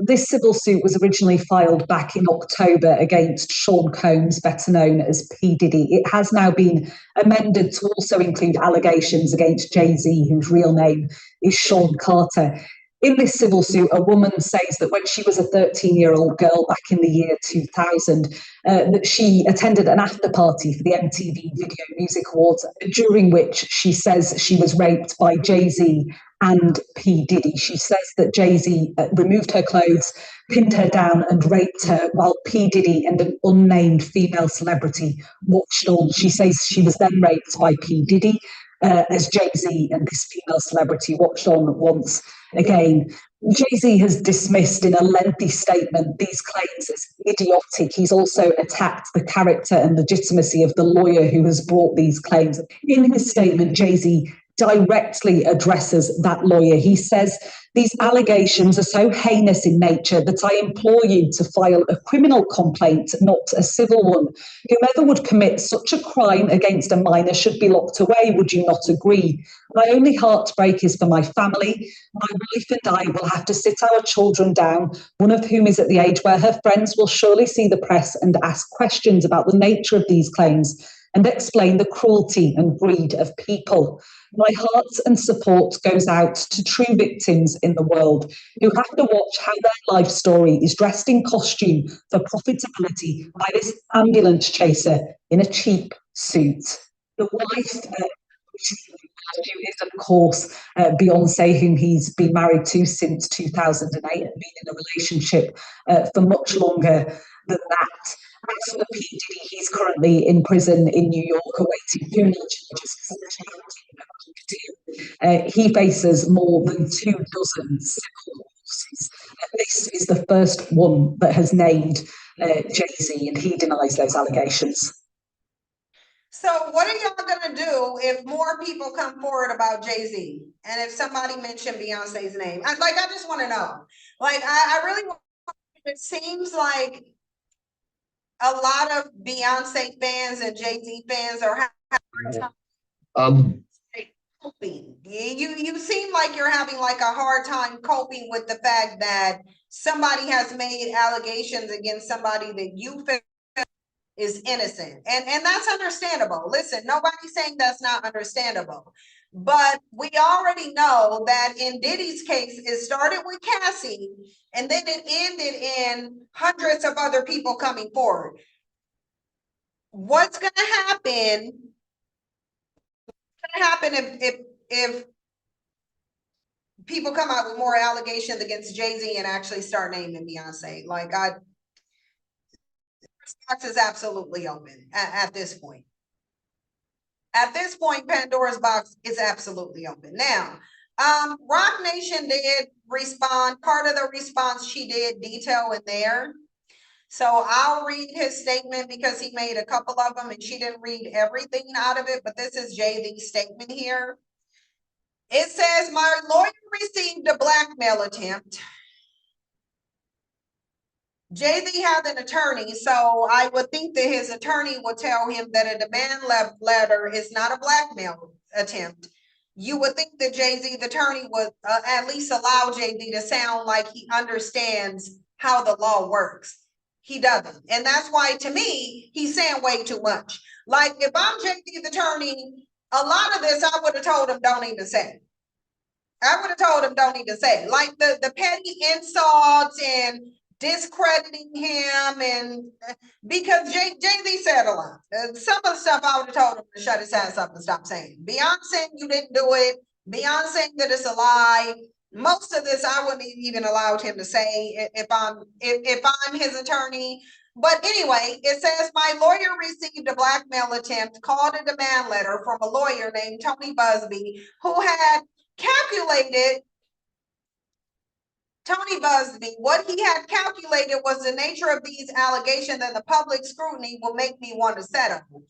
This civil suit was originally filed back in October against Sean Combs, better known as P. Diddy. It has now been amended to also include allegations against Jay-Z, whose real name is Sean Carter. In this civil suit, a woman says that when she was a 13-year-old girl back in the year 2000, that she attended an after party for the MTV Video Music Awards, during which she says she was raped by Jay-Z and P. Diddy. She says that Jay-Z removed her clothes, pinned her down and raped her, while P. Diddy and an unnamed female celebrity watched on. She says she was then raped by P. Diddy, as Jay-Z and this female celebrity watched on once again. Jay-Z has dismissed in a lengthy statement these claims as idiotic. He's also attacked the character and legitimacy of the lawyer who has brought these claims. In his statement, Jay-Z directly addresses that lawyer. He says, "These allegations are so heinous in nature that I implore you to file a criminal complaint, not a civil one. Whomever would commit such a crime against a minor should be locked away. Would you not agree? My only heartbreak is for my family. My wife and I will have to sit our children down, one of whom is at the age where her friends will surely see the press and ask questions about the nature of these claims and explain the cruelty and greed of people. My heart and support goes out to true victims in the world who have to watch how their life story is dressed in costume for profitability by this ambulance chaser in a cheap suit." The wife, is of course Beyonce, whom he's been married to since 2008 and been in a relationship for much longer than that. As for P. Diddy, he's currently in prison in New York awaiting criminal charges. He faces more than 24 civil lawsuits. This is the first one that has named Jay-Z, and he denies those allegations. So what are y'all gonna do if more people come forward about Jay-Z? And if somebody mentioned Beyonce's name? I just wanna know. I really want, it seems like a lot of Beyonce fans and Jay-Z fans are having coping. You seem like you're having like a hard time coping with the fact that somebody has made allegations against somebody that you feel is innocent. And that's understandable. Listen, nobody's saying that's not understandable. But we already know that in Diddy's case, it started with Cassie, and then it ended in hundreds of other people coming forward. What's going to happen? What's going to happen if people come out with more allegations against Jay-Z and actually start naming Beyonce? Box is absolutely open at this point. At this point, Pandora's box is absolutely open. Now, Rock Nation did respond. Part of the response she did detail in there. So I'll read his statement because he made a couple of them and she didn't read everything out of it, but this is Jay-Z's statement here. It says, "My lawyer received a blackmail attempt. Jay-Z had an attorney, so I would think that his attorney would tell him that a demand letter is not a blackmail attempt. You would think that Jay-Z's attorney would at least allow Jay-Z to sound like he understands how the law works. He doesn't. And that's why, to me, he's saying way too much. Like, if I'm Jay-Z's attorney, a lot of this I would have told him don't even say. I would have told him don't even say. Like the petty insults and discrediting him, and because Jay-Z said a lot. Some of the stuff I would have told him to shut his ass up and stop saying. Beyond saying you didn't do it, beyond saying that it's a lie. Most of this I wouldn't even allowed him to say if I'm his attorney. But anyway, it says, "My lawyer received a blackmail attempt, called a demand letter from a lawyer named Tony Busby, who had calculated." Tony Busby, what he had calculated was the nature of these allegations and the public scrutiny will make me want to settle.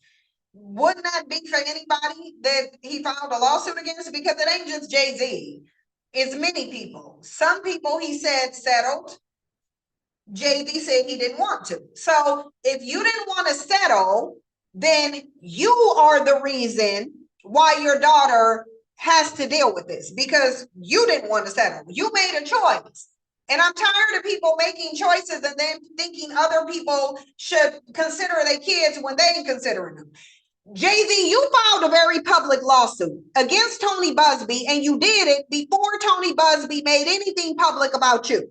Wouldn't that be for anybody that he filed a lawsuit against? Because it ain't just Jay-Z. It's many people. Some people, he said, settled. Jay-Z said he didn't want to. So if you didn't want to settle, then you are the reason why your daughter has to deal with this, because you didn't want to settle. You made a choice. And I'm tired of people making choices and then thinking other people should consider their kids when they ain't considering them. Jay-Z, you filed a very public lawsuit against Tony Busby, and you did it before Tony Busby made anything public about you.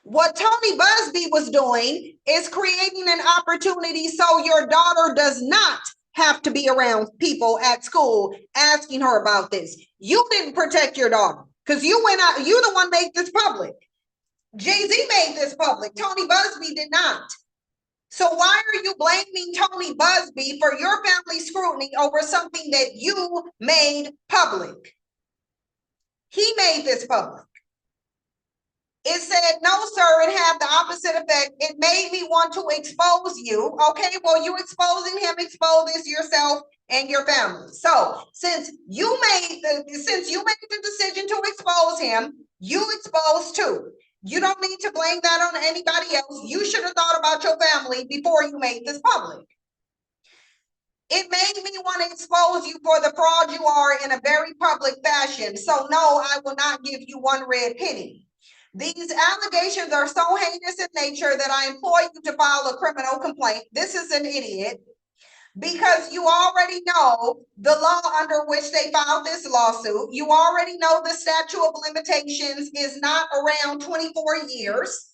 What Tony Busby was doing is creating an opportunity so your daughter does not have to be around people at school asking her about this. You didn't protect your daughter because you went out, you the one made this public. Jay-Z made this public. Tony Busby did not. So why are you blaming Tony Busby for your family scrutiny over something that you made public? He made this public. It said, no, sir, it had the opposite effect. It made me want to expose you. Okay, well, you exposing him, expose yourself and your family. So since you made the decision to expose him, you exposed too. You don't need to blame that on anybody else. You should have thought about your family before you made this public. It made me want to expose you for the fraud you are in a very public fashion. So no, I will not give you one red penny. These allegations are so heinous in nature that I implore you to file a criminal complaint. This is an idiot, because you already know the law under which they filed this lawsuit. You already know the statute of limitations is not around 24 years.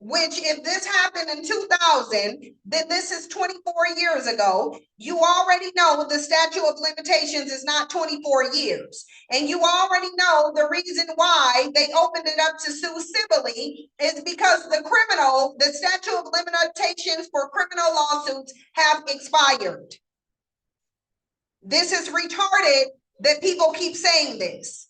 Which, if this happened in 2000, then this is 24 years ago. You already know the statute of limitations is not 24 years. And you already know the reason why they opened it up to sue civilly is because the statute of limitations for criminal lawsuits have expired. This is retarded that people keep saying this.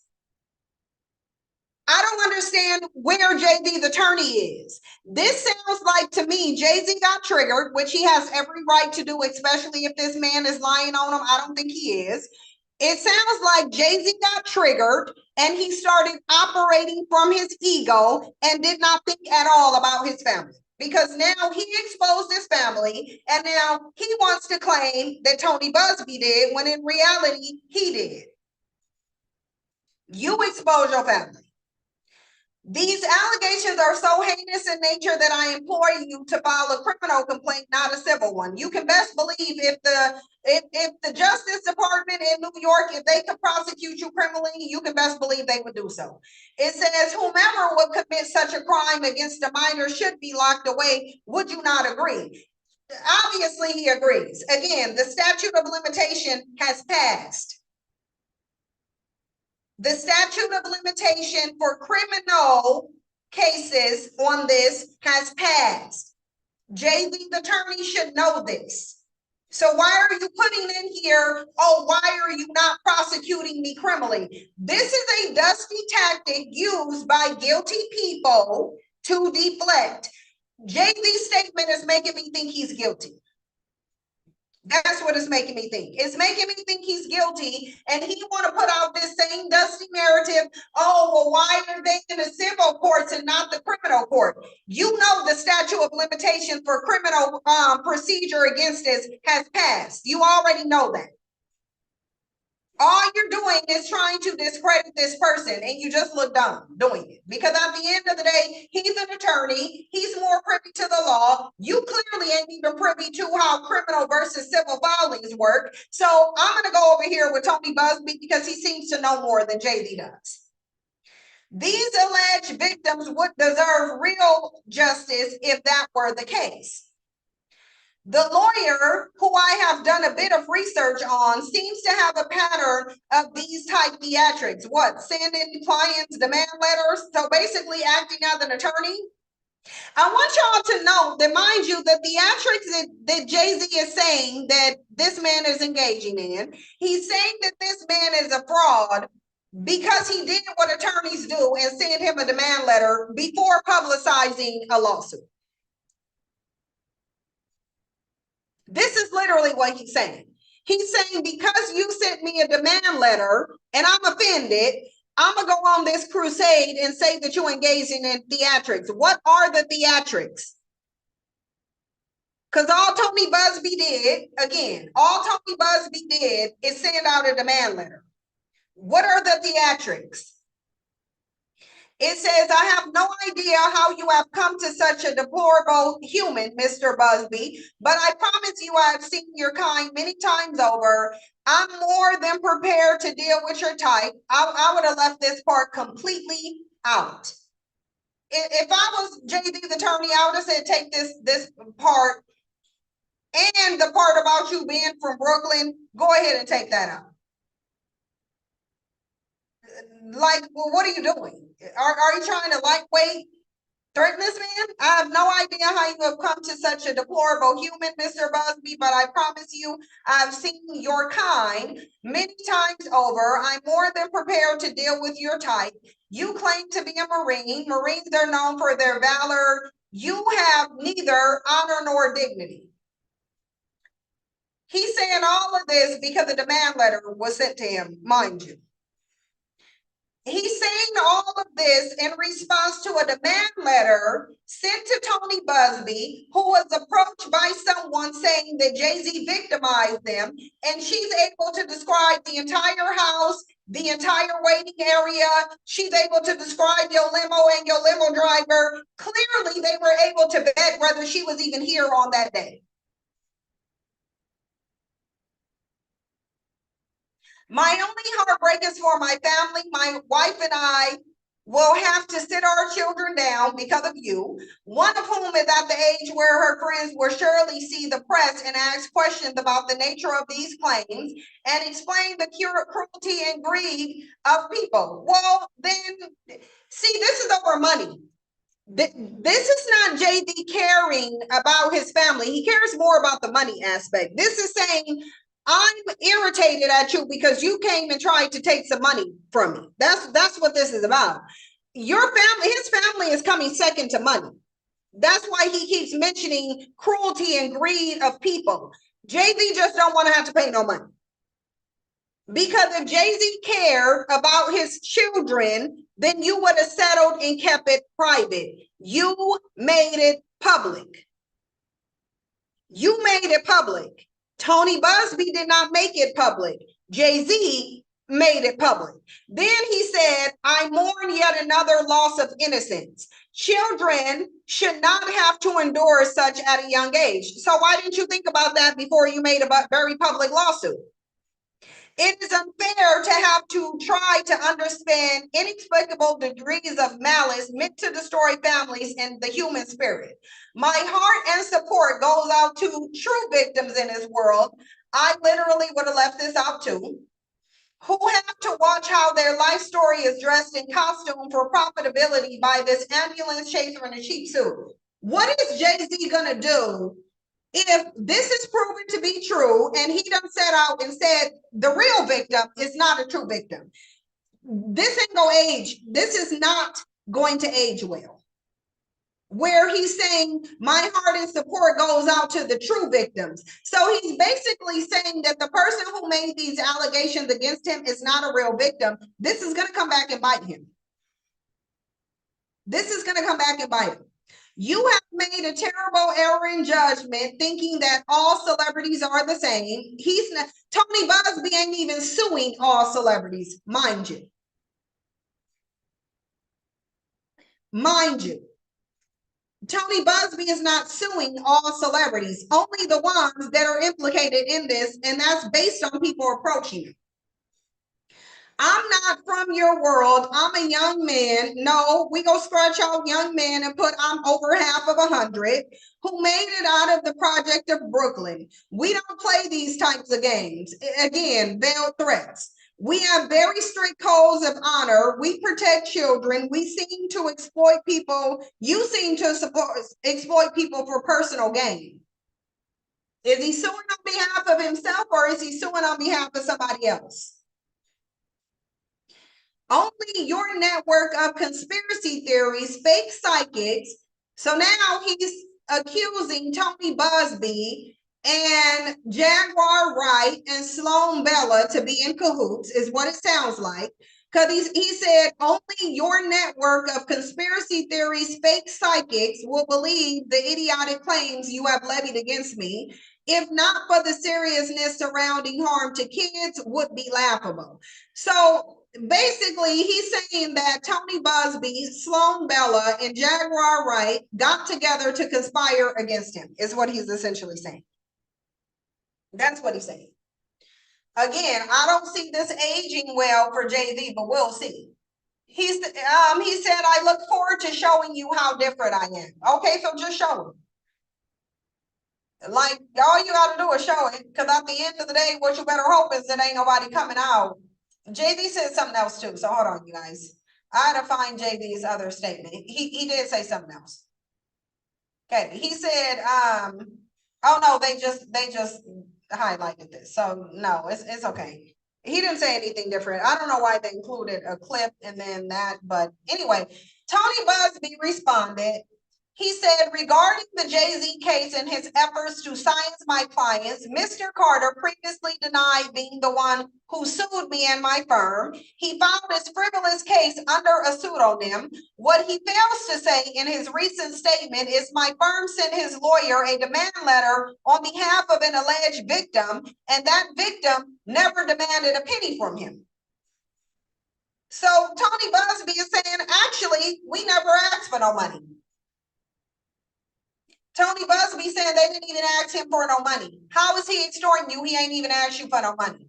I don't understand where Jay-Z's attorney is. This sounds like, to me, Jay-Z got triggered, which he has every right to do, especially if this man is lying on him. I don't think he is. It sounds like Jay-Z got triggered and he started operating from his ego and did not think at all about his family. Because now he exposed his family and now he wants to claim that Tony Busby did when in reality he did. You expose your family. These allegations are so heinous in nature that I implore you to file a criminal complaint, not a civil one. You can best believe if the Justice Department in New York, if they could prosecute you criminally, you can best believe they would do so. It says, whomever would commit such a crime against a minor should be locked away. Would you not agree? Obviously, he agrees. Again, the statute of limitation has passed. The statute of limitation for criminal cases on this has passed. Jay-Z's attorney should know this. So why are you putting in here, oh, why are you not prosecuting me criminally? This is a dusty tactic used by guilty people to deflect. Jay-Z's statement is making me think he's guilty. That's what it's making me think. It's making me think he's guilty, and he want to put out this same dusty narrative. Oh, well, why are they in the civil courts and not the criminal court? You know the statute of limitation for criminal procedure against this has passed. You already know that. All you're doing is trying to discredit this person, and you just look dumb doing it. Because at the end of the day, he's an attorney. He's more privy to the law. You clearly ain't even privy to how criminal versus civil filings work. So I'm going to go over here with Tony Busby because he seems to know more than Jay-Z does. These alleged victims would deserve real justice if that were the case. The lawyer, who I have done a bit of research on, seems to have a pattern of these type theatrics. What? Sending clients demand letters? So basically acting as an attorney? I want y'all to know that, mind you, the theatrics that Jay-Z is saying that this man is engaging in, he's saying that this man is a fraud because he did what attorneys do and sent him a demand letter before publicizing a lawsuit. This is literally what he's saying. He's saying, because you sent me a demand letter and I'm offended, I'm gonna go on this crusade and say that you're engaging in theatrics. What are the theatrics? Because all Tony Busby did, again, all Tony Busby did is send out a demand letter. What are the theatrics? It says, I have no idea how you have come to such a deplorable human, Mr. Busby, but I promise you I have seen your kind many times over. I'm more than prepared to deal with your type. I would have left this part completely out. If I was JD's attorney, I would have said, take this part and the part about you being from Brooklyn, go ahead and take that out. Like, well, what are you doing? Are you trying to lightweight threaten this man? I have no idea how you have come to such a deplorable human, Mr. Busby, but I promise you, I've seen your kind many times over. I'm more than prepared to deal with your type. You claim to be a Marine. Marines are known for their valor. You have neither honor nor dignity. He's saying all of this because a demand letter was sent to him, mind you. He's saying all of this in response to a demand letter sent to Tony Busby, who was approached by someone saying that Jay-Z victimized them, and she's able to describe the entire house, the entire waiting area. She's able to describe your limo and your limo driver. Clearly, they were able to bet whether she was even here on that day. My only heartbreak is for my family. My wife and I will have to sit our children down because of you, one of whom is at the age where her friends will surely see the press and ask questions about the nature of these claims and explain the cruelty and greed of people. Well, then, see, this is over money. This is not JD caring about his family. He cares more about the money aspect. This is saying, I'm irritated at you because you came and tried to take some money from me. That's what this is about. Your family, his family is coming second to money. That's why he keeps mentioning cruelty and greed of people. Jay-Z just don't want to have to pay no money. Because if Jay-Z cared about his children, then you would have settled and kept it private. You made it public. You made it public. Tony Busby did not make it public. Jay-Z made it public. Then he said, I mourn yet another loss of innocence. Children should not have to endure such at a young age. So why didn't you think about that before you made a very public lawsuit? It is unfair to have to try to understand inexplicable degrees of malice meant to destroy families and the human spirit. My heart and support goes out to true victims in this world. I literally would have left this out too, who have to watch how their life story is dressed in costume for profitability by this ambulance chaser in a cheap suit. What is Jay-Z gonna do if this is proven to be true and he done set out and said the real victim is not a true victim? This ain't gonna age. This is not going to age well. Where he's saying my heart and support goes out to the true victims. So he's basically saying that the person who made these allegations against him is not a real victim. This is gonna come back and bite him. This is gonna come back and bite him. You have made a terrible error in judgment, thinking that all celebrities are the same. He's not. Tony Busby ain't even suing all celebrities, mind you. Mind you. Tony Busby is not suing all celebrities, only the ones that are implicated in this, and that's based on people approaching him. I'm not from your world. I'm a young man. No, we go scratch out young man and put I'm over half of 100 who made it out of the project of Brooklyn. We don't play these types of games. Again, veiled threats. We have very strict codes of honor. We protect children. We seem to exploit people. You seem to exploit people for personal gain. Is he suing on behalf of himself or is he suing on behalf of somebody else? Only your network of conspiracy theories, fake psychics. So now he's accusing Tony Busby and Jaguar Wright and Sloan Bella to be in cahoots, is what it sounds like, Because he said only your network of conspiracy theories, fake psychics will believe the idiotic claims you have levied against me. If not for the seriousness surrounding harm to kids, would be laughable. So basically, he's saying that Tony Busby, Sloan Bella, and Jaguar Wright got together to conspire against him, is what he's essentially saying. That's what he's saying. Again, I don't see this aging well for Jay-Z, but we'll see. He said, I look forward to showing you how different I am. Okay, so just show him. Like, all you got to do is show it, because at the end of the day, what you better hope is that ain't nobody coming out. Jay-Z said something else too, so hold on, you guys. I had to find Jay-Z's other statement. He did say something else. Okay, he said, oh no, they just highlighted this. So no, it's okay. He didn't say anything different. I don't know why they included a clip and then that, but anyway, Tony Busby responded. He said, regarding the Jay-Z case and his efforts to silence my clients, Mr. Carter previously denied being the one who sued me and my firm. He filed his frivolous case under a pseudonym. What he fails to say in his recent statement is my firm sent his lawyer a demand letter on behalf of an alleged victim, and that victim never demanded a penny from him. So Tony Busby is saying, actually, we never asked for no money. Tony Busby saying they didn't even ask him for no money. How is he extorting you? He ain't even asked you for no money.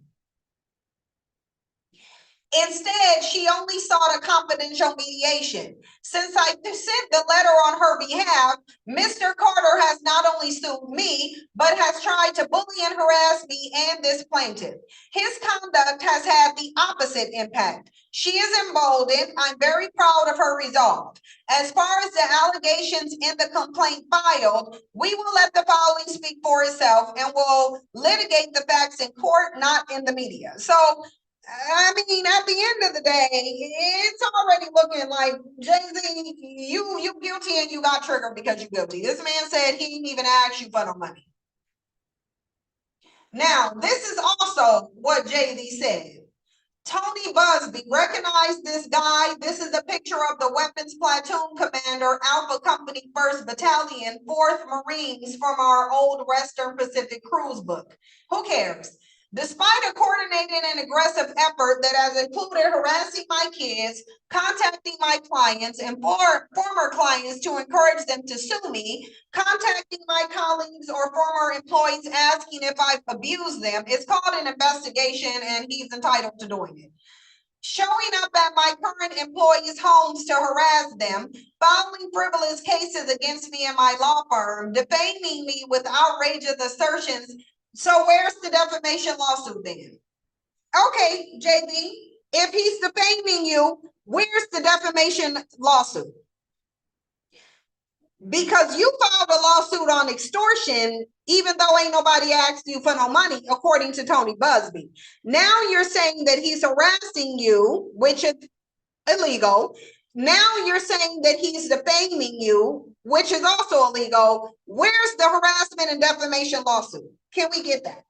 Instead, she only sought a confidential mediation. Since I sent the letter on her behalf, Mr. Carter has not only sued me, but has tried to bully and harass me and this plaintiff. His conduct has had the opposite impact. She is emboldened. I'm very proud of her resolve. As far as the allegations in the complaint filed, we will let the filing speak for itself and will litigate the facts in court, not in the media. So, I mean, at the end of the day, it's already looking like Jay-Z, you guilty and you got triggered because you're guilty. This man said he didn't even ask you for no money. Now, this is also what Jay-Z said. Tony Busby, recognize this guy. This is a picture of the weapons platoon commander, Alpha Company 1st Battalion, 4th Marines from our old Western Pacific cruise book. Who cares? Despite a coordinated and aggressive effort that has included harassing my kids, contacting my clients and former clients to encourage them to sue me, contacting my colleagues or former employees asking if I've abused them, it's called an investigation and he's entitled to doing it. Showing up at my current employees' homes to harass them, filing frivolous cases against me and my law firm, defaming me with outrageous assertions. So where's the defamation lawsuit then? Okay, JB, if he's defaming you, where's the defamation lawsuit? Because you filed a lawsuit on extortion, even though ain't nobody asked you for no money, according to Tony Busby. Now you're saying that he's harassing you, which is illegal. Now you're saying that he's defaming you, which is also illegal. Where's the harassment and defamation lawsuit? Can we get that?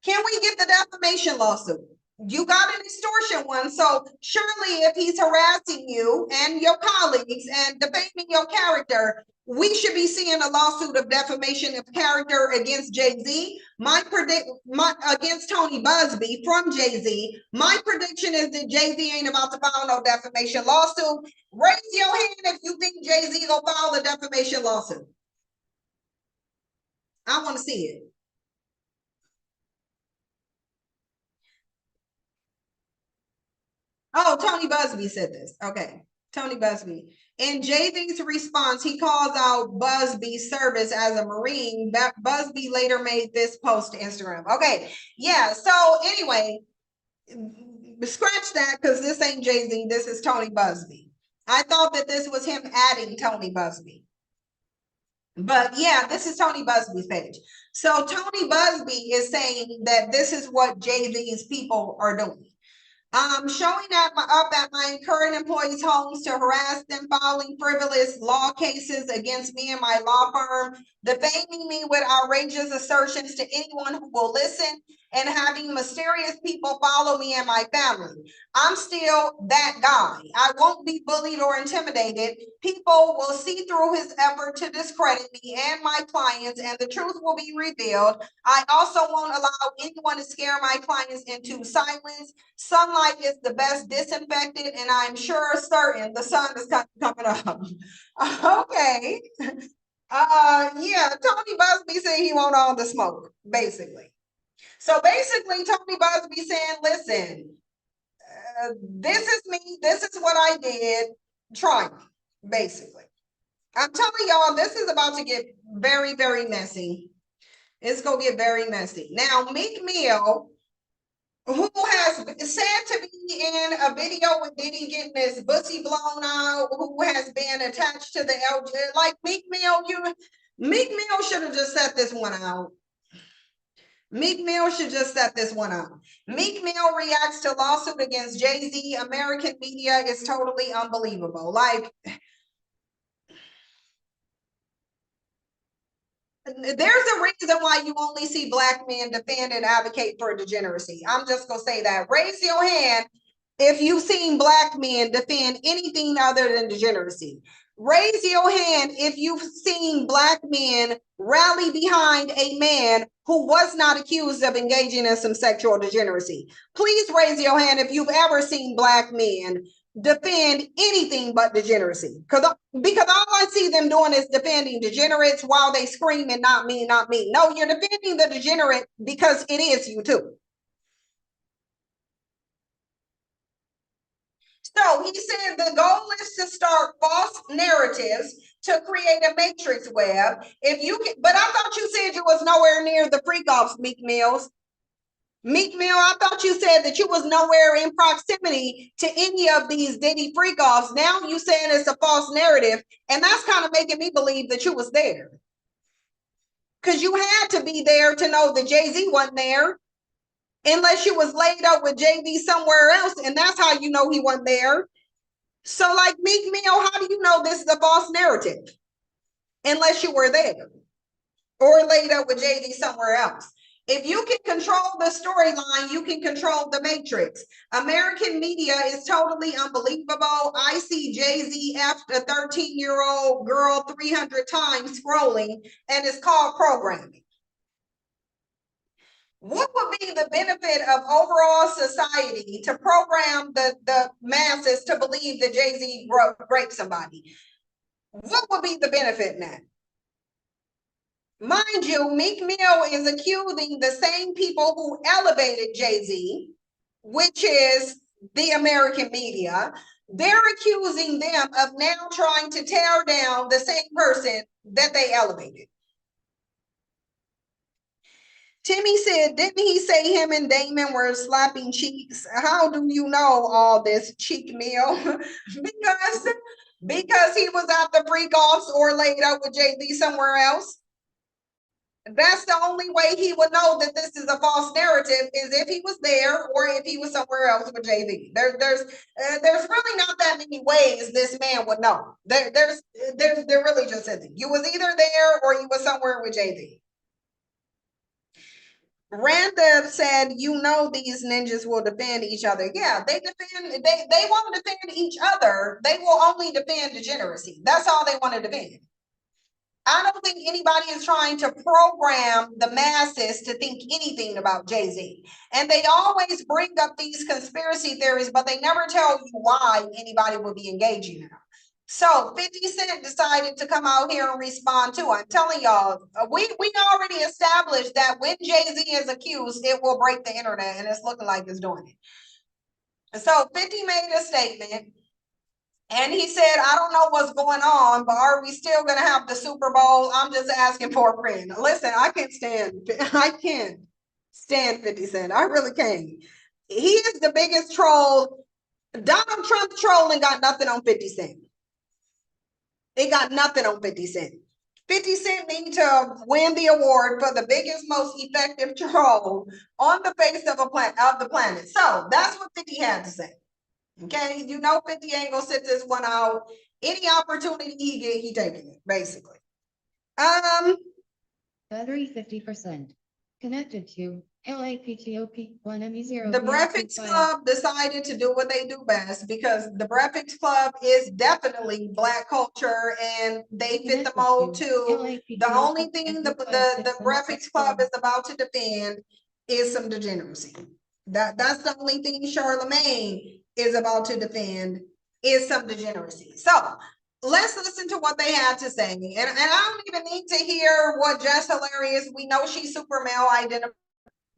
Can we get the defamation lawsuit? You got an extortion one, so surely if he's harassing you and your colleagues and defaming your character, we should be seeing a lawsuit of defamation of character against Jay-Z. Against Tony Busby from Jay-Z. My prediction is that Jay-Z ain't about to file no defamation lawsuit. Raise your hand if you think Jay-Z will file a defamation lawsuit. I want to see it. Oh, Tony Busby said this. Okay, Tony Busby. In Jay-Z's response, he calls out Busby's service as a Marine. Busby later made this post to Instagram. Okay, yeah, so anyway, scratch that because this ain't Jay-Z. This is Tony Busby. I thought that this was him adding Tony Busby. But yeah, this is Tony Busby's page. So Tony Busby is saying that this is what Jay-Z's people are doing. Showing up at my current employees' homes to harass them, filing frivolous law cases against me and my law firm, defaming me with outrageous assertions to anyone who will listen, and having mysterious people follow me and my family. I'm still that guy. I won't be bullied or intimidated. People will see through his effort to discredit me and my clients, and the truth will be revealed. I also won't allow anyone to scare my clients into silence. Sunlight is the best disinfectant, and I'm certain the sun is coming up. Okay. Yeah, Tony Busby said he want all the smoke, basically. So basically, Tony Busby saying, listen, this is me, this is what I did, try me, basically. I'm telling y'all, this is about to get very, very messy. It's gonna get very messy. Now, Meek Mill, who has said to be in a video with Diddy getting his pussy blown out, who has been attached to the LG, like Meek Mill, Meek Mill should have just set this one out. Meek Mill should just set this one out. Meek Mill reacts to lawsuit against Jay-Z. American media is totally unbelievable. Like, there's a reason why you only see Black men defend and advocate for degeneracy. I'm just gonna say that. Raise your hand if you've seen Black men defend anything other than degeneracy. Raise your hand if you've seen Black men rally behind a man who was not accused of engaging in some sexual degeneracy. Please raise your hand if you've ever seen Black men defend anything but degeneracy. Because all I see them doing is defending degenerates while they scream and not me, not me. No, you're defending the degenerate because it is you too. So he said the goal is to start false narratives to create a matrix web. If you can, but I thought you said you was nowhere near the freak offs, Meek Mills. Meek Mill, I thought you said that you was nowhere in proximity to any of these Diddy freak offs. Now you saying it's a false narrative, and that's kind of making me believe that you was there. Because you had to be there to know that Jay-Z wasn't there, unless you was laid up with Jay-Z somewhere else, and that's how you know he wasn't there. So like Meek Mill, how do you know this is a false narrative? Unless you were there or laid up with Jay-Z somewhere else. If you can control the storyline, you can control the matrix. American media is totally unbelievable. I see Jay-Z after a 13-year-old girl 300 times scrolling, and it's called programming. What would be the benefit of overall society to program the masses to believe that Jay-Z raped somebody? What would be the benefit in that? Mind you, Meek Mill is accusing the same people who elevated Jay-Z, which is the American media. They're accusing them of now trying to tear down the same person that they elevated. Timmy said, didn't he say him and Damon were slapping cheeks? How do you know all this, Cheek Mill? because he was at the freak offs or laid up with Jay-Z somewhere else. That's the only way he would know that this is a false narrative, is if he was there or if he was somewhere else with Jay-Z. There's really not that many ways this man would know. There really just isn't. You was either there or you was somewhere with Jay-Z. Randa said, you know, these ninjas will defend each other. Yeah, they won't defend each other. They will only defend degeneracy. That's all they want to defend. I don't think anybody is trying to program the masses to think anything about Jay-Z. And they always bring up these conspiracy theories, but they never tell you why anybody would be engaging in them. So 50 Cent decided to come out here and respond to it. I'm telling y'all, we already established that when Jay-Z is accused, it will break the internet, and it's looking like it's doing it. So 50 made a statement. And he said, I don't know what's going on, but are we still going to have the Super Bowl? I'm just asking for a friend. Listen, I can't stand 50 Cent. I really can't. He is the biggest troll. Donald Trump trolling got nothing on 50 Cent. It got nothing on 50 Cent. 50 Cent need to win the award for the biggest, most effective troll on the face of the planet. So that's what 50 had to say. Okay, you know 50 ain't gonna sit this one out. Any opportunity he get, he taking it, basically. Battery 50%. Connected to LAPTOP 1ME0. The Breakfast Club decided to do what they do best because the Breakfast Club is definitely Black culture and they fit the mold too. The only thing the Breakfast Club is about to defend is some degeneracy. That's the only thing Charlemagne is about to defend is some degeneracy. So let's listen to what they had to say. And I don't even need to hear what Jess Hilarious. We know she's super male identified.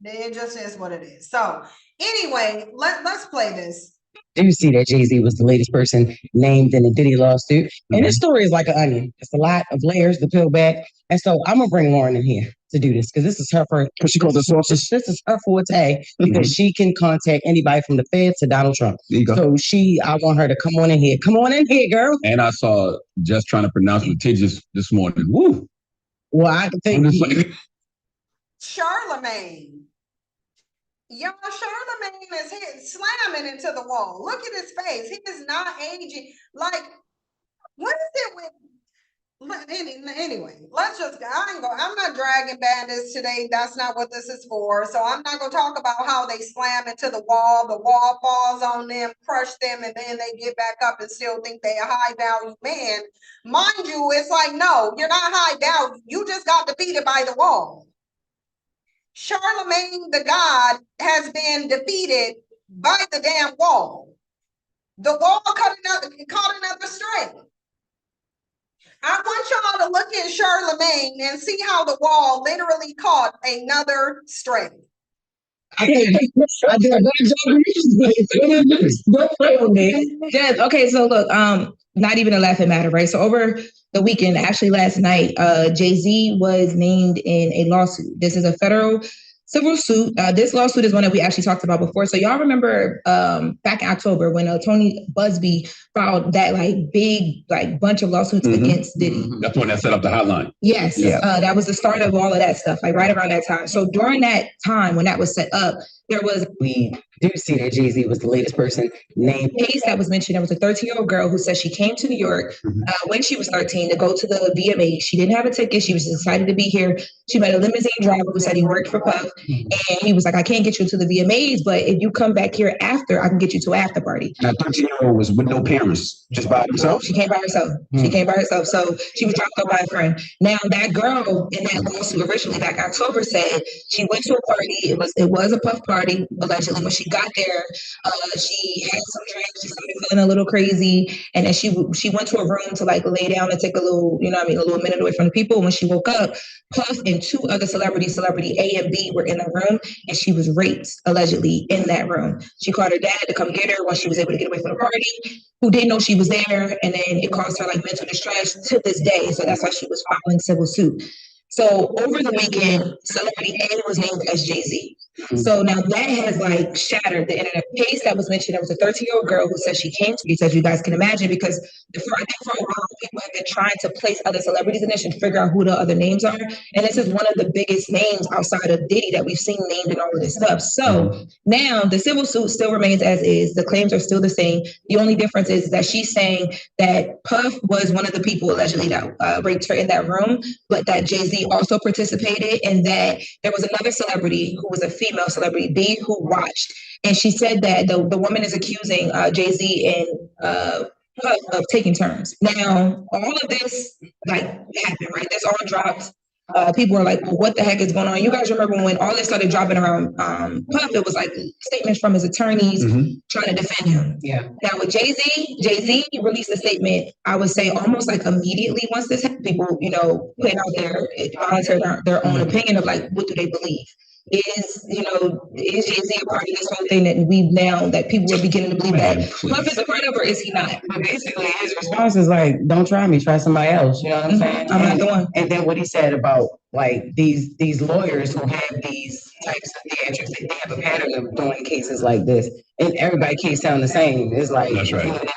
It just is what it is. So anyway, let's play this. Do you see that Jay-Z was the latest person named in the Diddy lawsuit? And this story is like an onion. It's a lot of layers to peel back. And so I'm gonna bring Lauren in here to do this because this is her first. She called the sources. This is her forte because she can contact anybody from the Fed to Donald Trump. There you go. So I want her to come on in here. Come on in here, girl. And I saw just trying to pronounce litigious this morning. Woo! Well, I can think. Charlemagne. Y'all, Charlemagne is slamming into the wall. Look at his face. He is not aging. Like, what is it with? Anyway, let's just. I'm not dragging bandits today. That's not what this is for. So I'm not gonna talk about how they slam into the wall. The wall falls on them, crush them, and then they get back up and still think they a high value man. Mind you, it's like, no, you're not high value. You just got defeated by the wall. Charlemagne the God has been defeated by the damn wall. The wall caught another string. I want y'all to look at Charlemagne and see how the wall literally caught another string. Okay, so look, not even a laughing matter, right? So over the weekend, actually last night, Jay-Z was named in a lawsuit. This is a federal civil suit. This lawsuit is one that we actually talked about before. So y'all remember back in October when Tony Busby filed that big bunch of lawsuits against Diddy. That's when that set up the hotline. Yes, that was the start of all of that stuff, right around that time. So during that time when that was set up, we do see that Jay-Z was the latest person named. Case that was mentioned, there was a 13-year-old girl who said she came to New York when she was 13 to go to the VMA. She didn't have a ticket. She was excited to be here. She met a limousine driver who said he worked for Puff. And he was like, I can't get you to the VMAs, but if you come back here after, I can get you to an after party. That 13-year-old was with no parents, just by herself? She came by herself. She came by herself. So she was dropped off by a friend. Now, that girl in that lawsuit originally back in October said she went to a party. It was a Puff party, allegedly. When she got there, she had some drinks. She started feeling a little crazy. And then she went to a room to lay down and take a little, a little minute away from the people. When she woke up, Puff and two other celebrities, celebrity A and B, were in the room, and she was raped, allegedly, in that room. She called her dad to come get her when she was able to get away from the party, who didn't know she was there, and then it caused her mental distress to this day. So that's why she was filing civil suit. So over the weekend, celebrity A was named as Jay-Z. So now that has shattered the internet. Case that was mentioned, there was a 13-year-old girl who said she came to me, as you guys can imagine, because I think for a while people have been trying to place other celebrities in this and figure out who the other names are. And this is one of the biggest names outside of Diddy that we've seen named in all of this stuff. So now the civil suit still remains as is. The claims are still the same. The only difference is that she's saying that Puff was one of the people allegedly that raped her in that room, but that Jay-Z also participated, and that there was another celebrity who was a female celebrity, B, who watched. And she said that the woman is accusing Jay-Z and Puff of taking turns. Now, all of this happened, right? This all dropped. People were like, well, what the heck is going on? You guys remember when all this started dropping around Puff, it was statements from his attorneys trying to defend him. Yeah. Now with Jay-Z released a statement, I would say almost immediately once this happened, people, put out their own opinion of what do they believe? Is Jay-Z a part of this whole thing that people are beginning to believe that Puff is a part of, or is he not? But basically, his response is don't try me, try somebody else. You know what I'm saying? I'm not the one. And then what he said about these lawyers who have these types of theatrics, they have a pattern of doing cases like this, and everybody can't sound the same. It's that's right.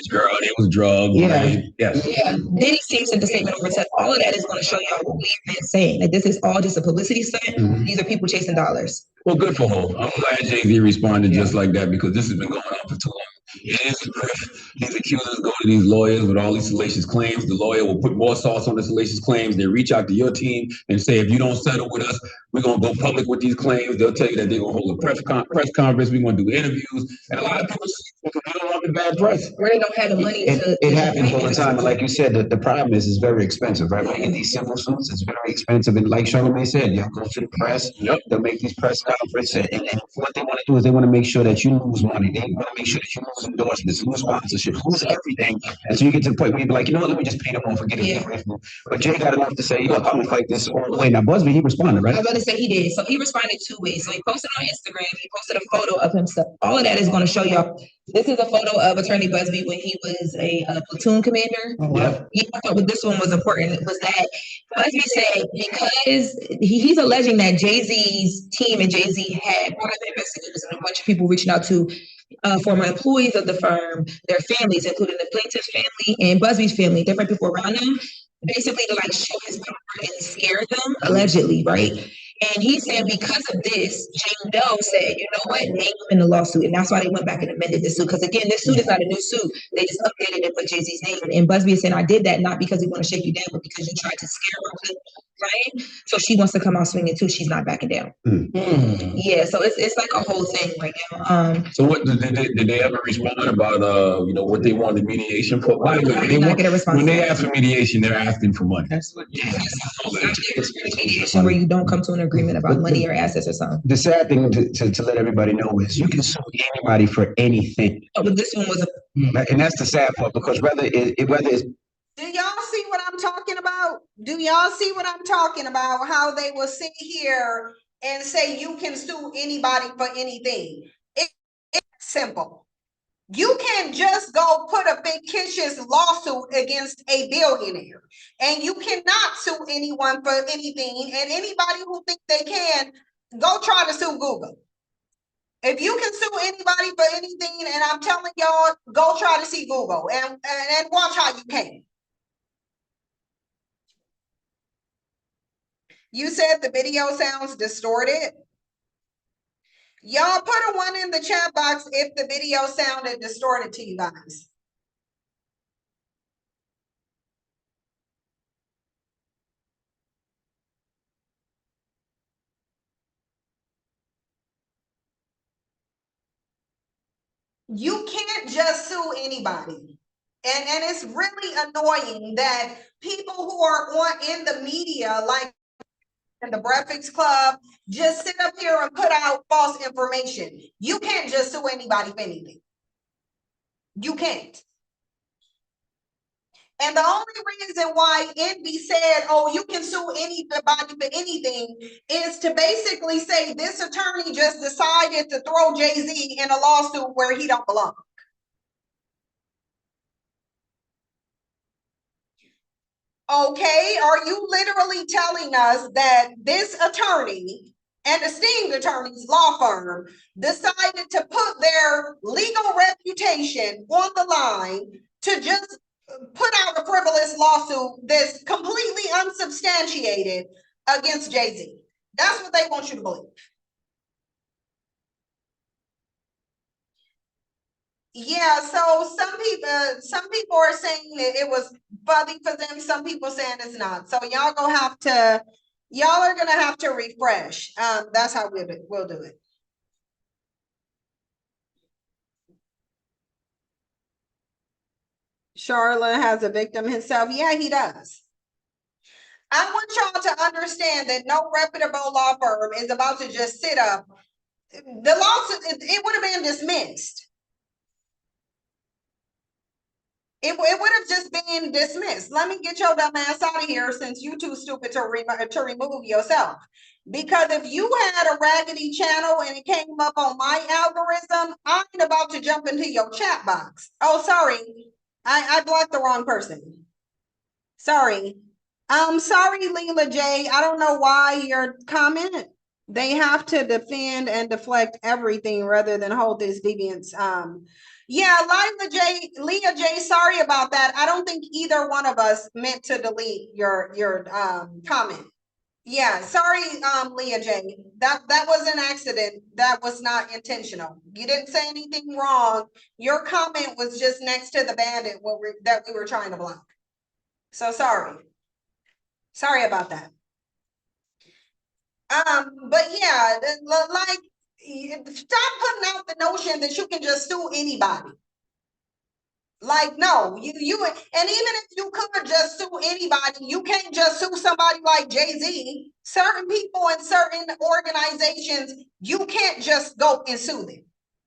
Girl, it was drugs. Yeah. Yes. Yeah. Diddy seems in the statement over said all of that is going to show y'all what we've been saying. That this is all just a publicity stunt. These are people chasing dollars. Well, good for her. I'm glad Jay-Z responded just like that, because this has been going on for too long. These accusers go to these lawyers with all these salacious claims. The lawyer will put more sauce on the salacious claims. They reach out to your team and say, if you don't settle with us, We're gonna go public with these claims. They'll tell you that they're gonna hold a press conference. We're gonna do interviews, and a lot of people they don't want the bad press. Where they don't have the money It happens all the time. And like you said, the problem is it's very expensive, right? When you get these civil suits, it's very expensive. And like Charlamagne said, y'all go to the press, they'll make these press conferences. And what they want to do is they want to make sure that you lose money. They want to make sure that you lose endorsements, lose sponsorship, lose everything. And so you get to the point where you be like, you know what, let me just pay them off and get it away from them. But Jay got enough to say, you know, I'm gonna fight this all the way. Now Busby, he responded, right? I was going to say he did. So he responded 2 ways. So he posted on Instagram, he posted a photo of himself. All of that is going to show y'all. This is a photo of Attorney Busby when he was a platoon commander. Yeah. Yeah, I thought this one was important was that Busby said because he's alleging that Jay-Z's team and Jay-Z had private investigators and a bunch of people reaching out to former employees of the firm, their families, including the plaintiff's family and Busby's family, different people around them, basically to like show his power and scare them, allegedly, right? And he said because of this, Jane Doe said, you know what, name him in the lawsuit. And that's why they went back and amended the suit. Because again, this suit is not a new suit. They just updated it with Jay-Z's name. And Busby is saying, I did that not because he want to shake you down, but because you tried to scare her, right? So she wants to come out swinging too. She's not backing down. Yeah, so it's like a whole thing right now. So what did they ever respond about you know what they wanted mediation for? By the way, I did not get a response. when they ask for mediation, they're asking for money. That's what it's mediation where you don't come to an agreement about money or assets or something. The sad thing to let everybody know is you can sue anybody for anything. Oh, but this one was And that's the sad part because whether it's Do y'all see what I'm talking about? Do y'all see what I'm talking about? How they will sit here and say you can sue anybody for anything. It's simple. You can just go put a fictitious lawsuit against a billionaire, and you cannot sue anyone for anything. And anybody who thinks they can, go try to sue Google. If you can sue anybody for anything, and I'm telling y'all, go try to see Google and watch how you can. You said the video sounds distorted. Y'all put a 1 in the chat box if the video sounded distorted to you guys. You can't just sue anybody. And it's really annoying that people who are in the media, like in the Breakfast Club, just sit up here and put out false information. You can't just sue anybody for anything. You can't. And the only reason why Envy said, oh, you can sue anybody for anything is to basically say this attorney just decided to throw Jay-Z in a lawsuit where he don't belong. Okay, are you literally telling us that this attorney, an esteemed attorney's law firm, decided to put their legal reputation on the line to just put out a frivolous lawsuit that's completely unsubstantiated against Jay-Z? That's what they want you to believe. Yeah, so some people are saying that it was funny for them. Some people saying it's not. So y'all are gonna have to refresh. That's how we'll do it. Charlotte has a victim himself. Yeah, he does. I want y'all to understand that no reputable law firm is about to just sit up. The lawsuit, it would have been dismissed. It would have just been dismissed. Let me get your dumb ass out of here since you too stupid to remove yourself. Because if you had a raggedy channel and it came up on my algorithm, I ain't about to jump into your chat box. Oh, sorry. I blocked the wrong person. Sorry. Sorry, Leela J. I don't know why your comment. They have to defend and deflect everything rather than hold this deviance. Yeah, Leah J, sorry about that. I don't think either one of us meant to delete your comment. Yeah, sorry, Leah J. That was an accident. That was not intentional. You didn't say anything wrong. Your comment was just next to the bandit that we were trying to block. So sorry. Sorry about that. But yeah, like, stop putting out the notion that you can just sue anybody. Like, no, you, and even if you could just sue anybody, you can't just sue somebody like Jay-Z. Certain people in certain organizations, you can't just go and sue them.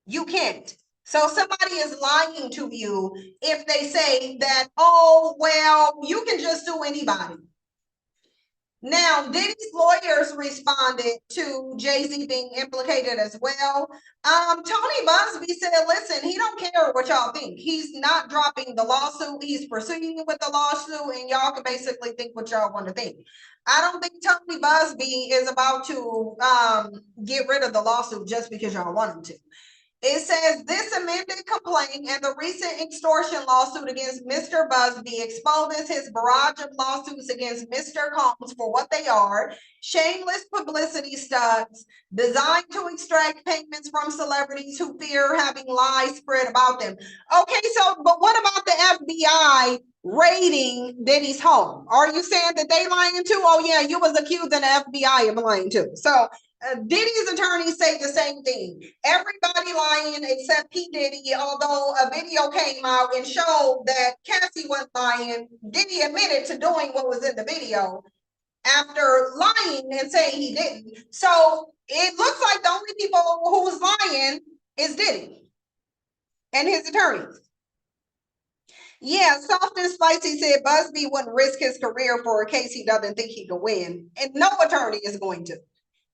You can't. So somebody is lying to you if they say that, oh, well, you can just sue anybody. Now, Diddy's lawyers responded to Jay-Z being implicated as well. Tony Busby said, listen, he don't care what y'all think. He's not dropping the lawsuit. He's proceeding with the lawsuit, and y'all can basically think what y'all want to think. I don't think Tony Busby is about to get rid of the lawsuit just because y'all want him to. It says this amended complaint and the recent extortion lawsuit against Mr. Busby exposes his barrage of lawsuits against Mr. Combs for what they are: shameless publicity stunts designed to extract payments from celebrities who fear having lies spread about them. Okay, so, but what about the FBI raiding Diddy's home? Are you saying that they lying too? Oh yeah, you was accusing the FBI of lying too. So Diddy's attorneys say the same thing. Everybody lying except P. Diddy, although a video came out and showed that Cassie wasn't lying. Diddy admitted to doing what was in the video after lying and saying he didn't. So it looks like the only people who was lying is Diddy and his attorneys. Yeah, Soft and Spicy said Busby wouldn't risk his career for a case he doesn't think he could win, and no attorney is going to.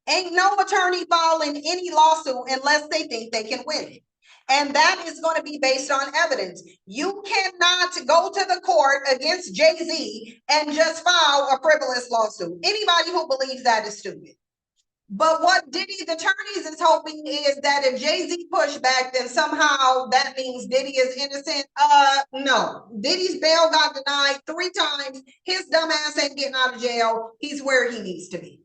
Ain't no attorney filing any lawsuit unless they think they can win it. And that is going to be based on evidence. You cannot go to the court against Jay-Z and just file a frivolous lawsuit. Anybody who believes that is stupid. But what Diddy's attorneys is hoping is that if Jay-Z push back, then somehow that means Diddy is innocent. No. Diddy's bail got denied 3 times. His dumb ass ain't getting out of jail. He's where he needs to be.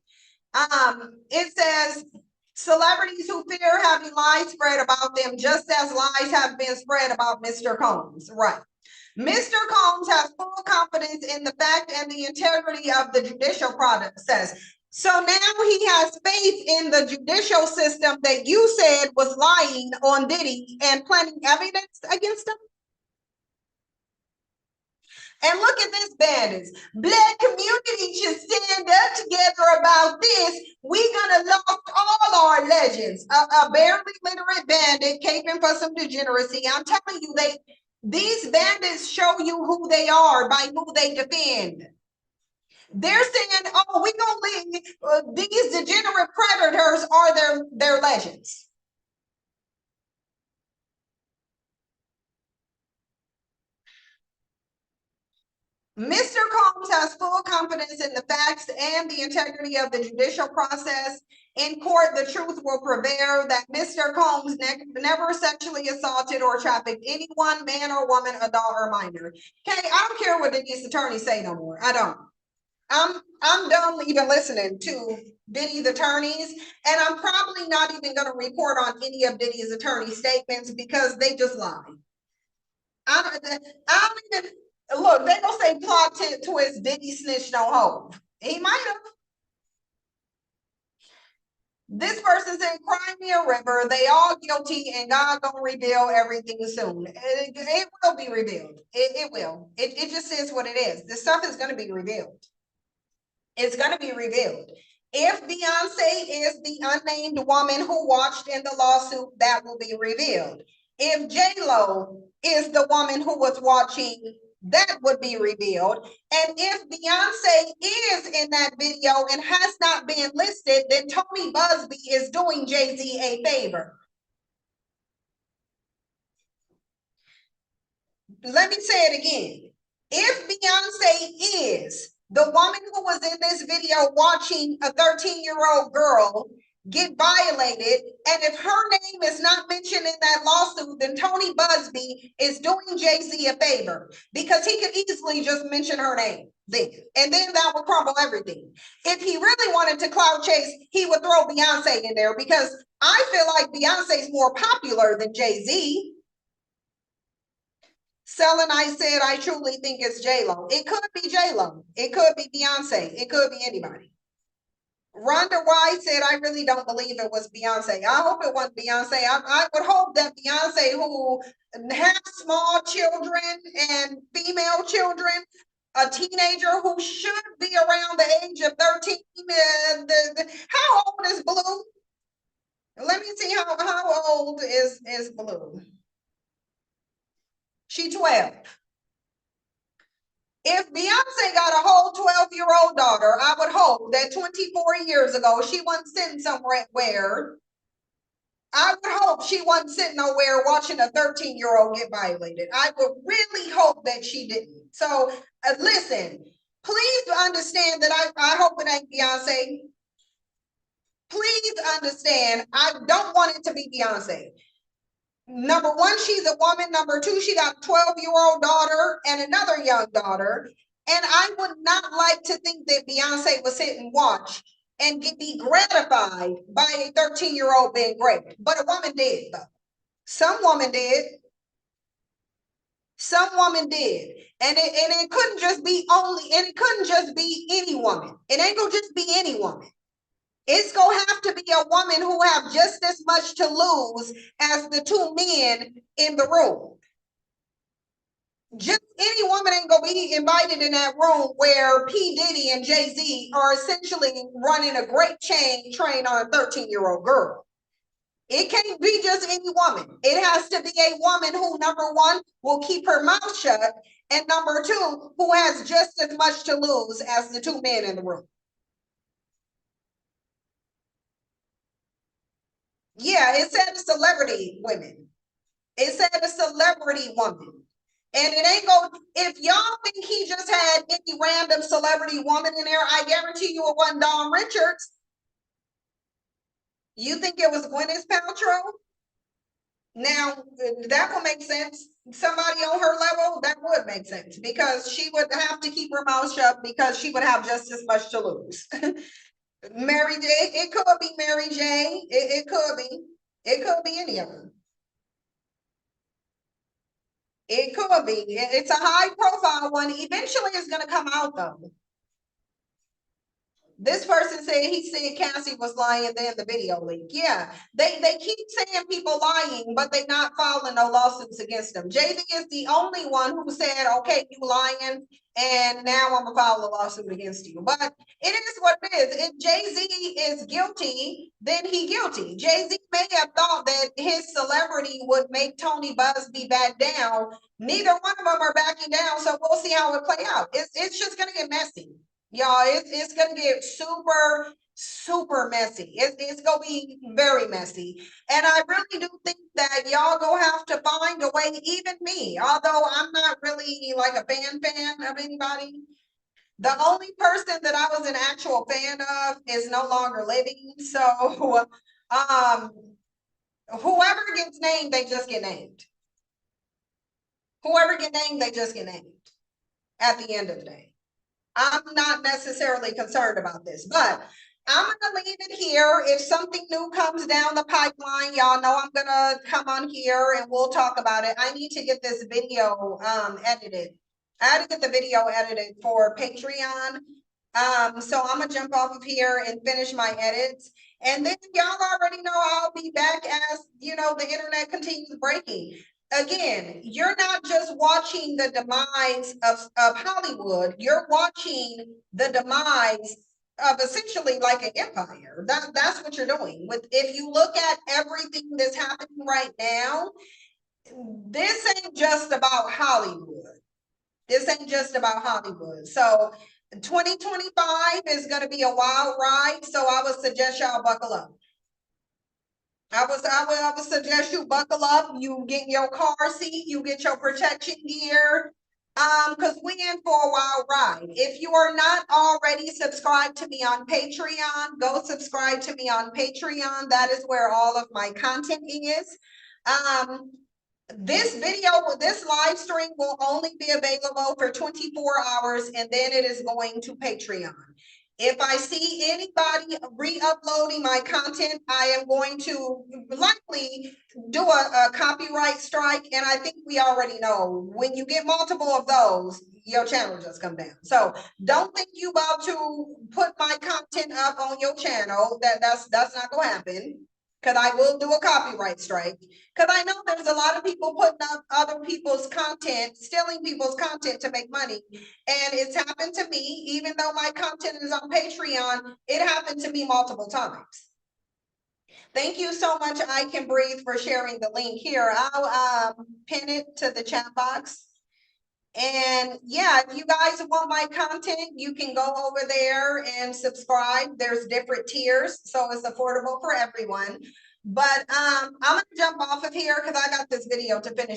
It says celebrities who fear having lies spread about them, just as lies have been spread about Mr. Combs. Right. Mr. Combs has full confidence in the fact and the integrity of the judicial process. So now he has faith in the judicial system that you said was lying on Diddy and planting evidence against him. And look at this bandits. Black community should stand up together about this. We're gonna lost all our legends. A barely literate bandit caping for some degeneracy. I'm telling you, these bandits show you who they are by who they defend. They're saying, oh, we gonna leave these degenerate predators are their legends. Mr. Combs has full confidence in the facts and the integrity of the judicial process. In court, the truth will prevail that Mr. Combs never sexually assaulted or trafficked anyone, man or woman, adult or minor. Okay, I don't care what Diddy's attorneys say no more. I don't. I'm done even listening to Diddy's attorneys, and I'm probably not even going to report on any of Diddy's attorney statements because they just lie. I don't even. Look, they gonna say plot twist, Diddy snitched on Hov. He might have. This person said, cry me a river. They all guilty and God gonna reveal everything soon. It will be revealed. It will. It just is what it is. This stuff is gonna be revealed. It's gonna be revealed. If Beyonce is the unnamed woman who watched in the lawsuit, that will be revealed. If J-Lo is the woman who was watching, that would be revealed. And if Beyonce is in that video and has not been listed, then Tony Busby is doing Jay-Z a favor. Let me say it again. If Beyonce is the woman who was in this video watching a 13-year-old girl get violated, and if her name is not mentioned in that lawsuit, then Tony Busby is doing Jay-Z a favor because he could easily just mention her name then, and then that would crumble everything. If he really wanted to clout chase, he would throw Beyonce in there because I feel like Beyonce's more popular than Jay-Z. Selenite said, I truly think it's J-Lo. It could be J-Lo. It could be Beyonce. It could be anybody. Rhonda White said, I really don't believe it was Beyonce. I hope it wasn't Beyonce. I would hope that Beyonce, who has small children and female children, a teenager who should be around the age of 13, how old is Blue? Let me see how old is Blue. She 12. If Beyonce got a whole 12-year-old daughter, I would hope that 24 years ago, she wasn't sitting somewhere. I would hope she wasn't sitting nowhere watching a 13-year-old get violated. I would really hope that she didn't. So listen, please understand that I hope it ain't Beyonce. Please understand, I don't want it to be Beyonce. Number one, she's a woman. Number two, she got a 12-year-old daughter and another young daughter. And I would not like to think that Beyonce would sit and watch and be gratified by a 13-year-old being raped. But a woman did, though. Some woman did. Some woman did. And it couldn't just be any woman. It ain't gonna just be any woman. It's gonna have to be a woman who have just as much to lose as the two men in the room. Just any woman ain't gonna be invited in that room where P. Diddy and Jay-Z are essentially running a great train on a 13-year-old girl. It can't be just any woman. It has to be a woman who, number one, will keep her mouth shut, and number two, who has just as much to lose as the two men in the room. Yeah, it said a celebrity women. It said a celebrity woman. And it ain't go, if y'all think he just had any random celebrity woman in there, I guarantee you it wasn't Dawn Richards. You think it was Gwyneth Paltrow? Now, that would make sense. Somebody on her level, that would make sense because she would have to keep her mouth shut because she would have just as much to lose. Mary J, it could be Mary J. It could be. It could be any of them. It could be. It's a high profile one. Eventually it's going to come out though. This person said he said Cassie was lying, then the video leak. Yeah, they keep saying people lying, but they not filing no lawsuits against them. Jay-Z is the only one who said, okay, you lying, and now I'm gonna file a lawsuit against you. But it is what it is. If Jay-Z is guilty, then he guilty. Jay-Z may have thought that his celebrity would make Tony Busby back down. Neither one of them are backing down, so we'll see how it play out. It's just gonna get messy. Y'all, it's gonna get super messy. It's gonna be very messy. And I really do think that y'all gonna have to find a way, even me, although I'm not really like a fan of anybody. The only person that I was an actual fan of is no longer living. So whoever gets named, they just get named. Whoever get named, they just get named at the end of the day. I'm not necessarily concerned about this, but I'm gonna leave it here. If something new comes down the pipeline, y'all know I'm gonna come on here and we'll talk about it. I need to get this video edited. I had to get the video edited for Patreon. So I'm gonna jump off of here and finish my edits. And then y'all already know I'll be back as, you know, the internet continues breaking. Again, you're not just watching the demise of Hollywood, you're watching the demise of essentially like an empire. That's what you're doing. If you look at everything that's happening right now, this ain't just about Hollywood. This ain't just about Hollywood. So 2025 is going to be a wild ride. So I would suggest y'all buckle up. I would suggest you buckle up, you get your car seat, you get your protection gear, because we in for a wild ride. If you are not already subscribed to me on Patreon, go subscribe to me on Patreon. That is where all of my content is. This live stream will only be available for 24 hours, and then it is going to Patreon. If I see anybody re-uploading my content, I am going to likely do a copyright strike. And I think we already know when you get multiple of those, your channel just come down. So don't think you about to put my content up on your channel. That's not gonna happen. Because I will do a copyright strike. Because I know there's a lot of people putting up other people's content, stealing people's content to make money. And it's happened to me, even though my content is on Patreon, it happened to me multiple times. Thank you so much, I Can Breathe, for sharing the link here. I'll pin it to the chat box. And yeah, if you guys want my content, you can go over there and subscribe. There's different tiers, so it's affordable for everyone. But I'm gonna jump off of here because I got this video to finish.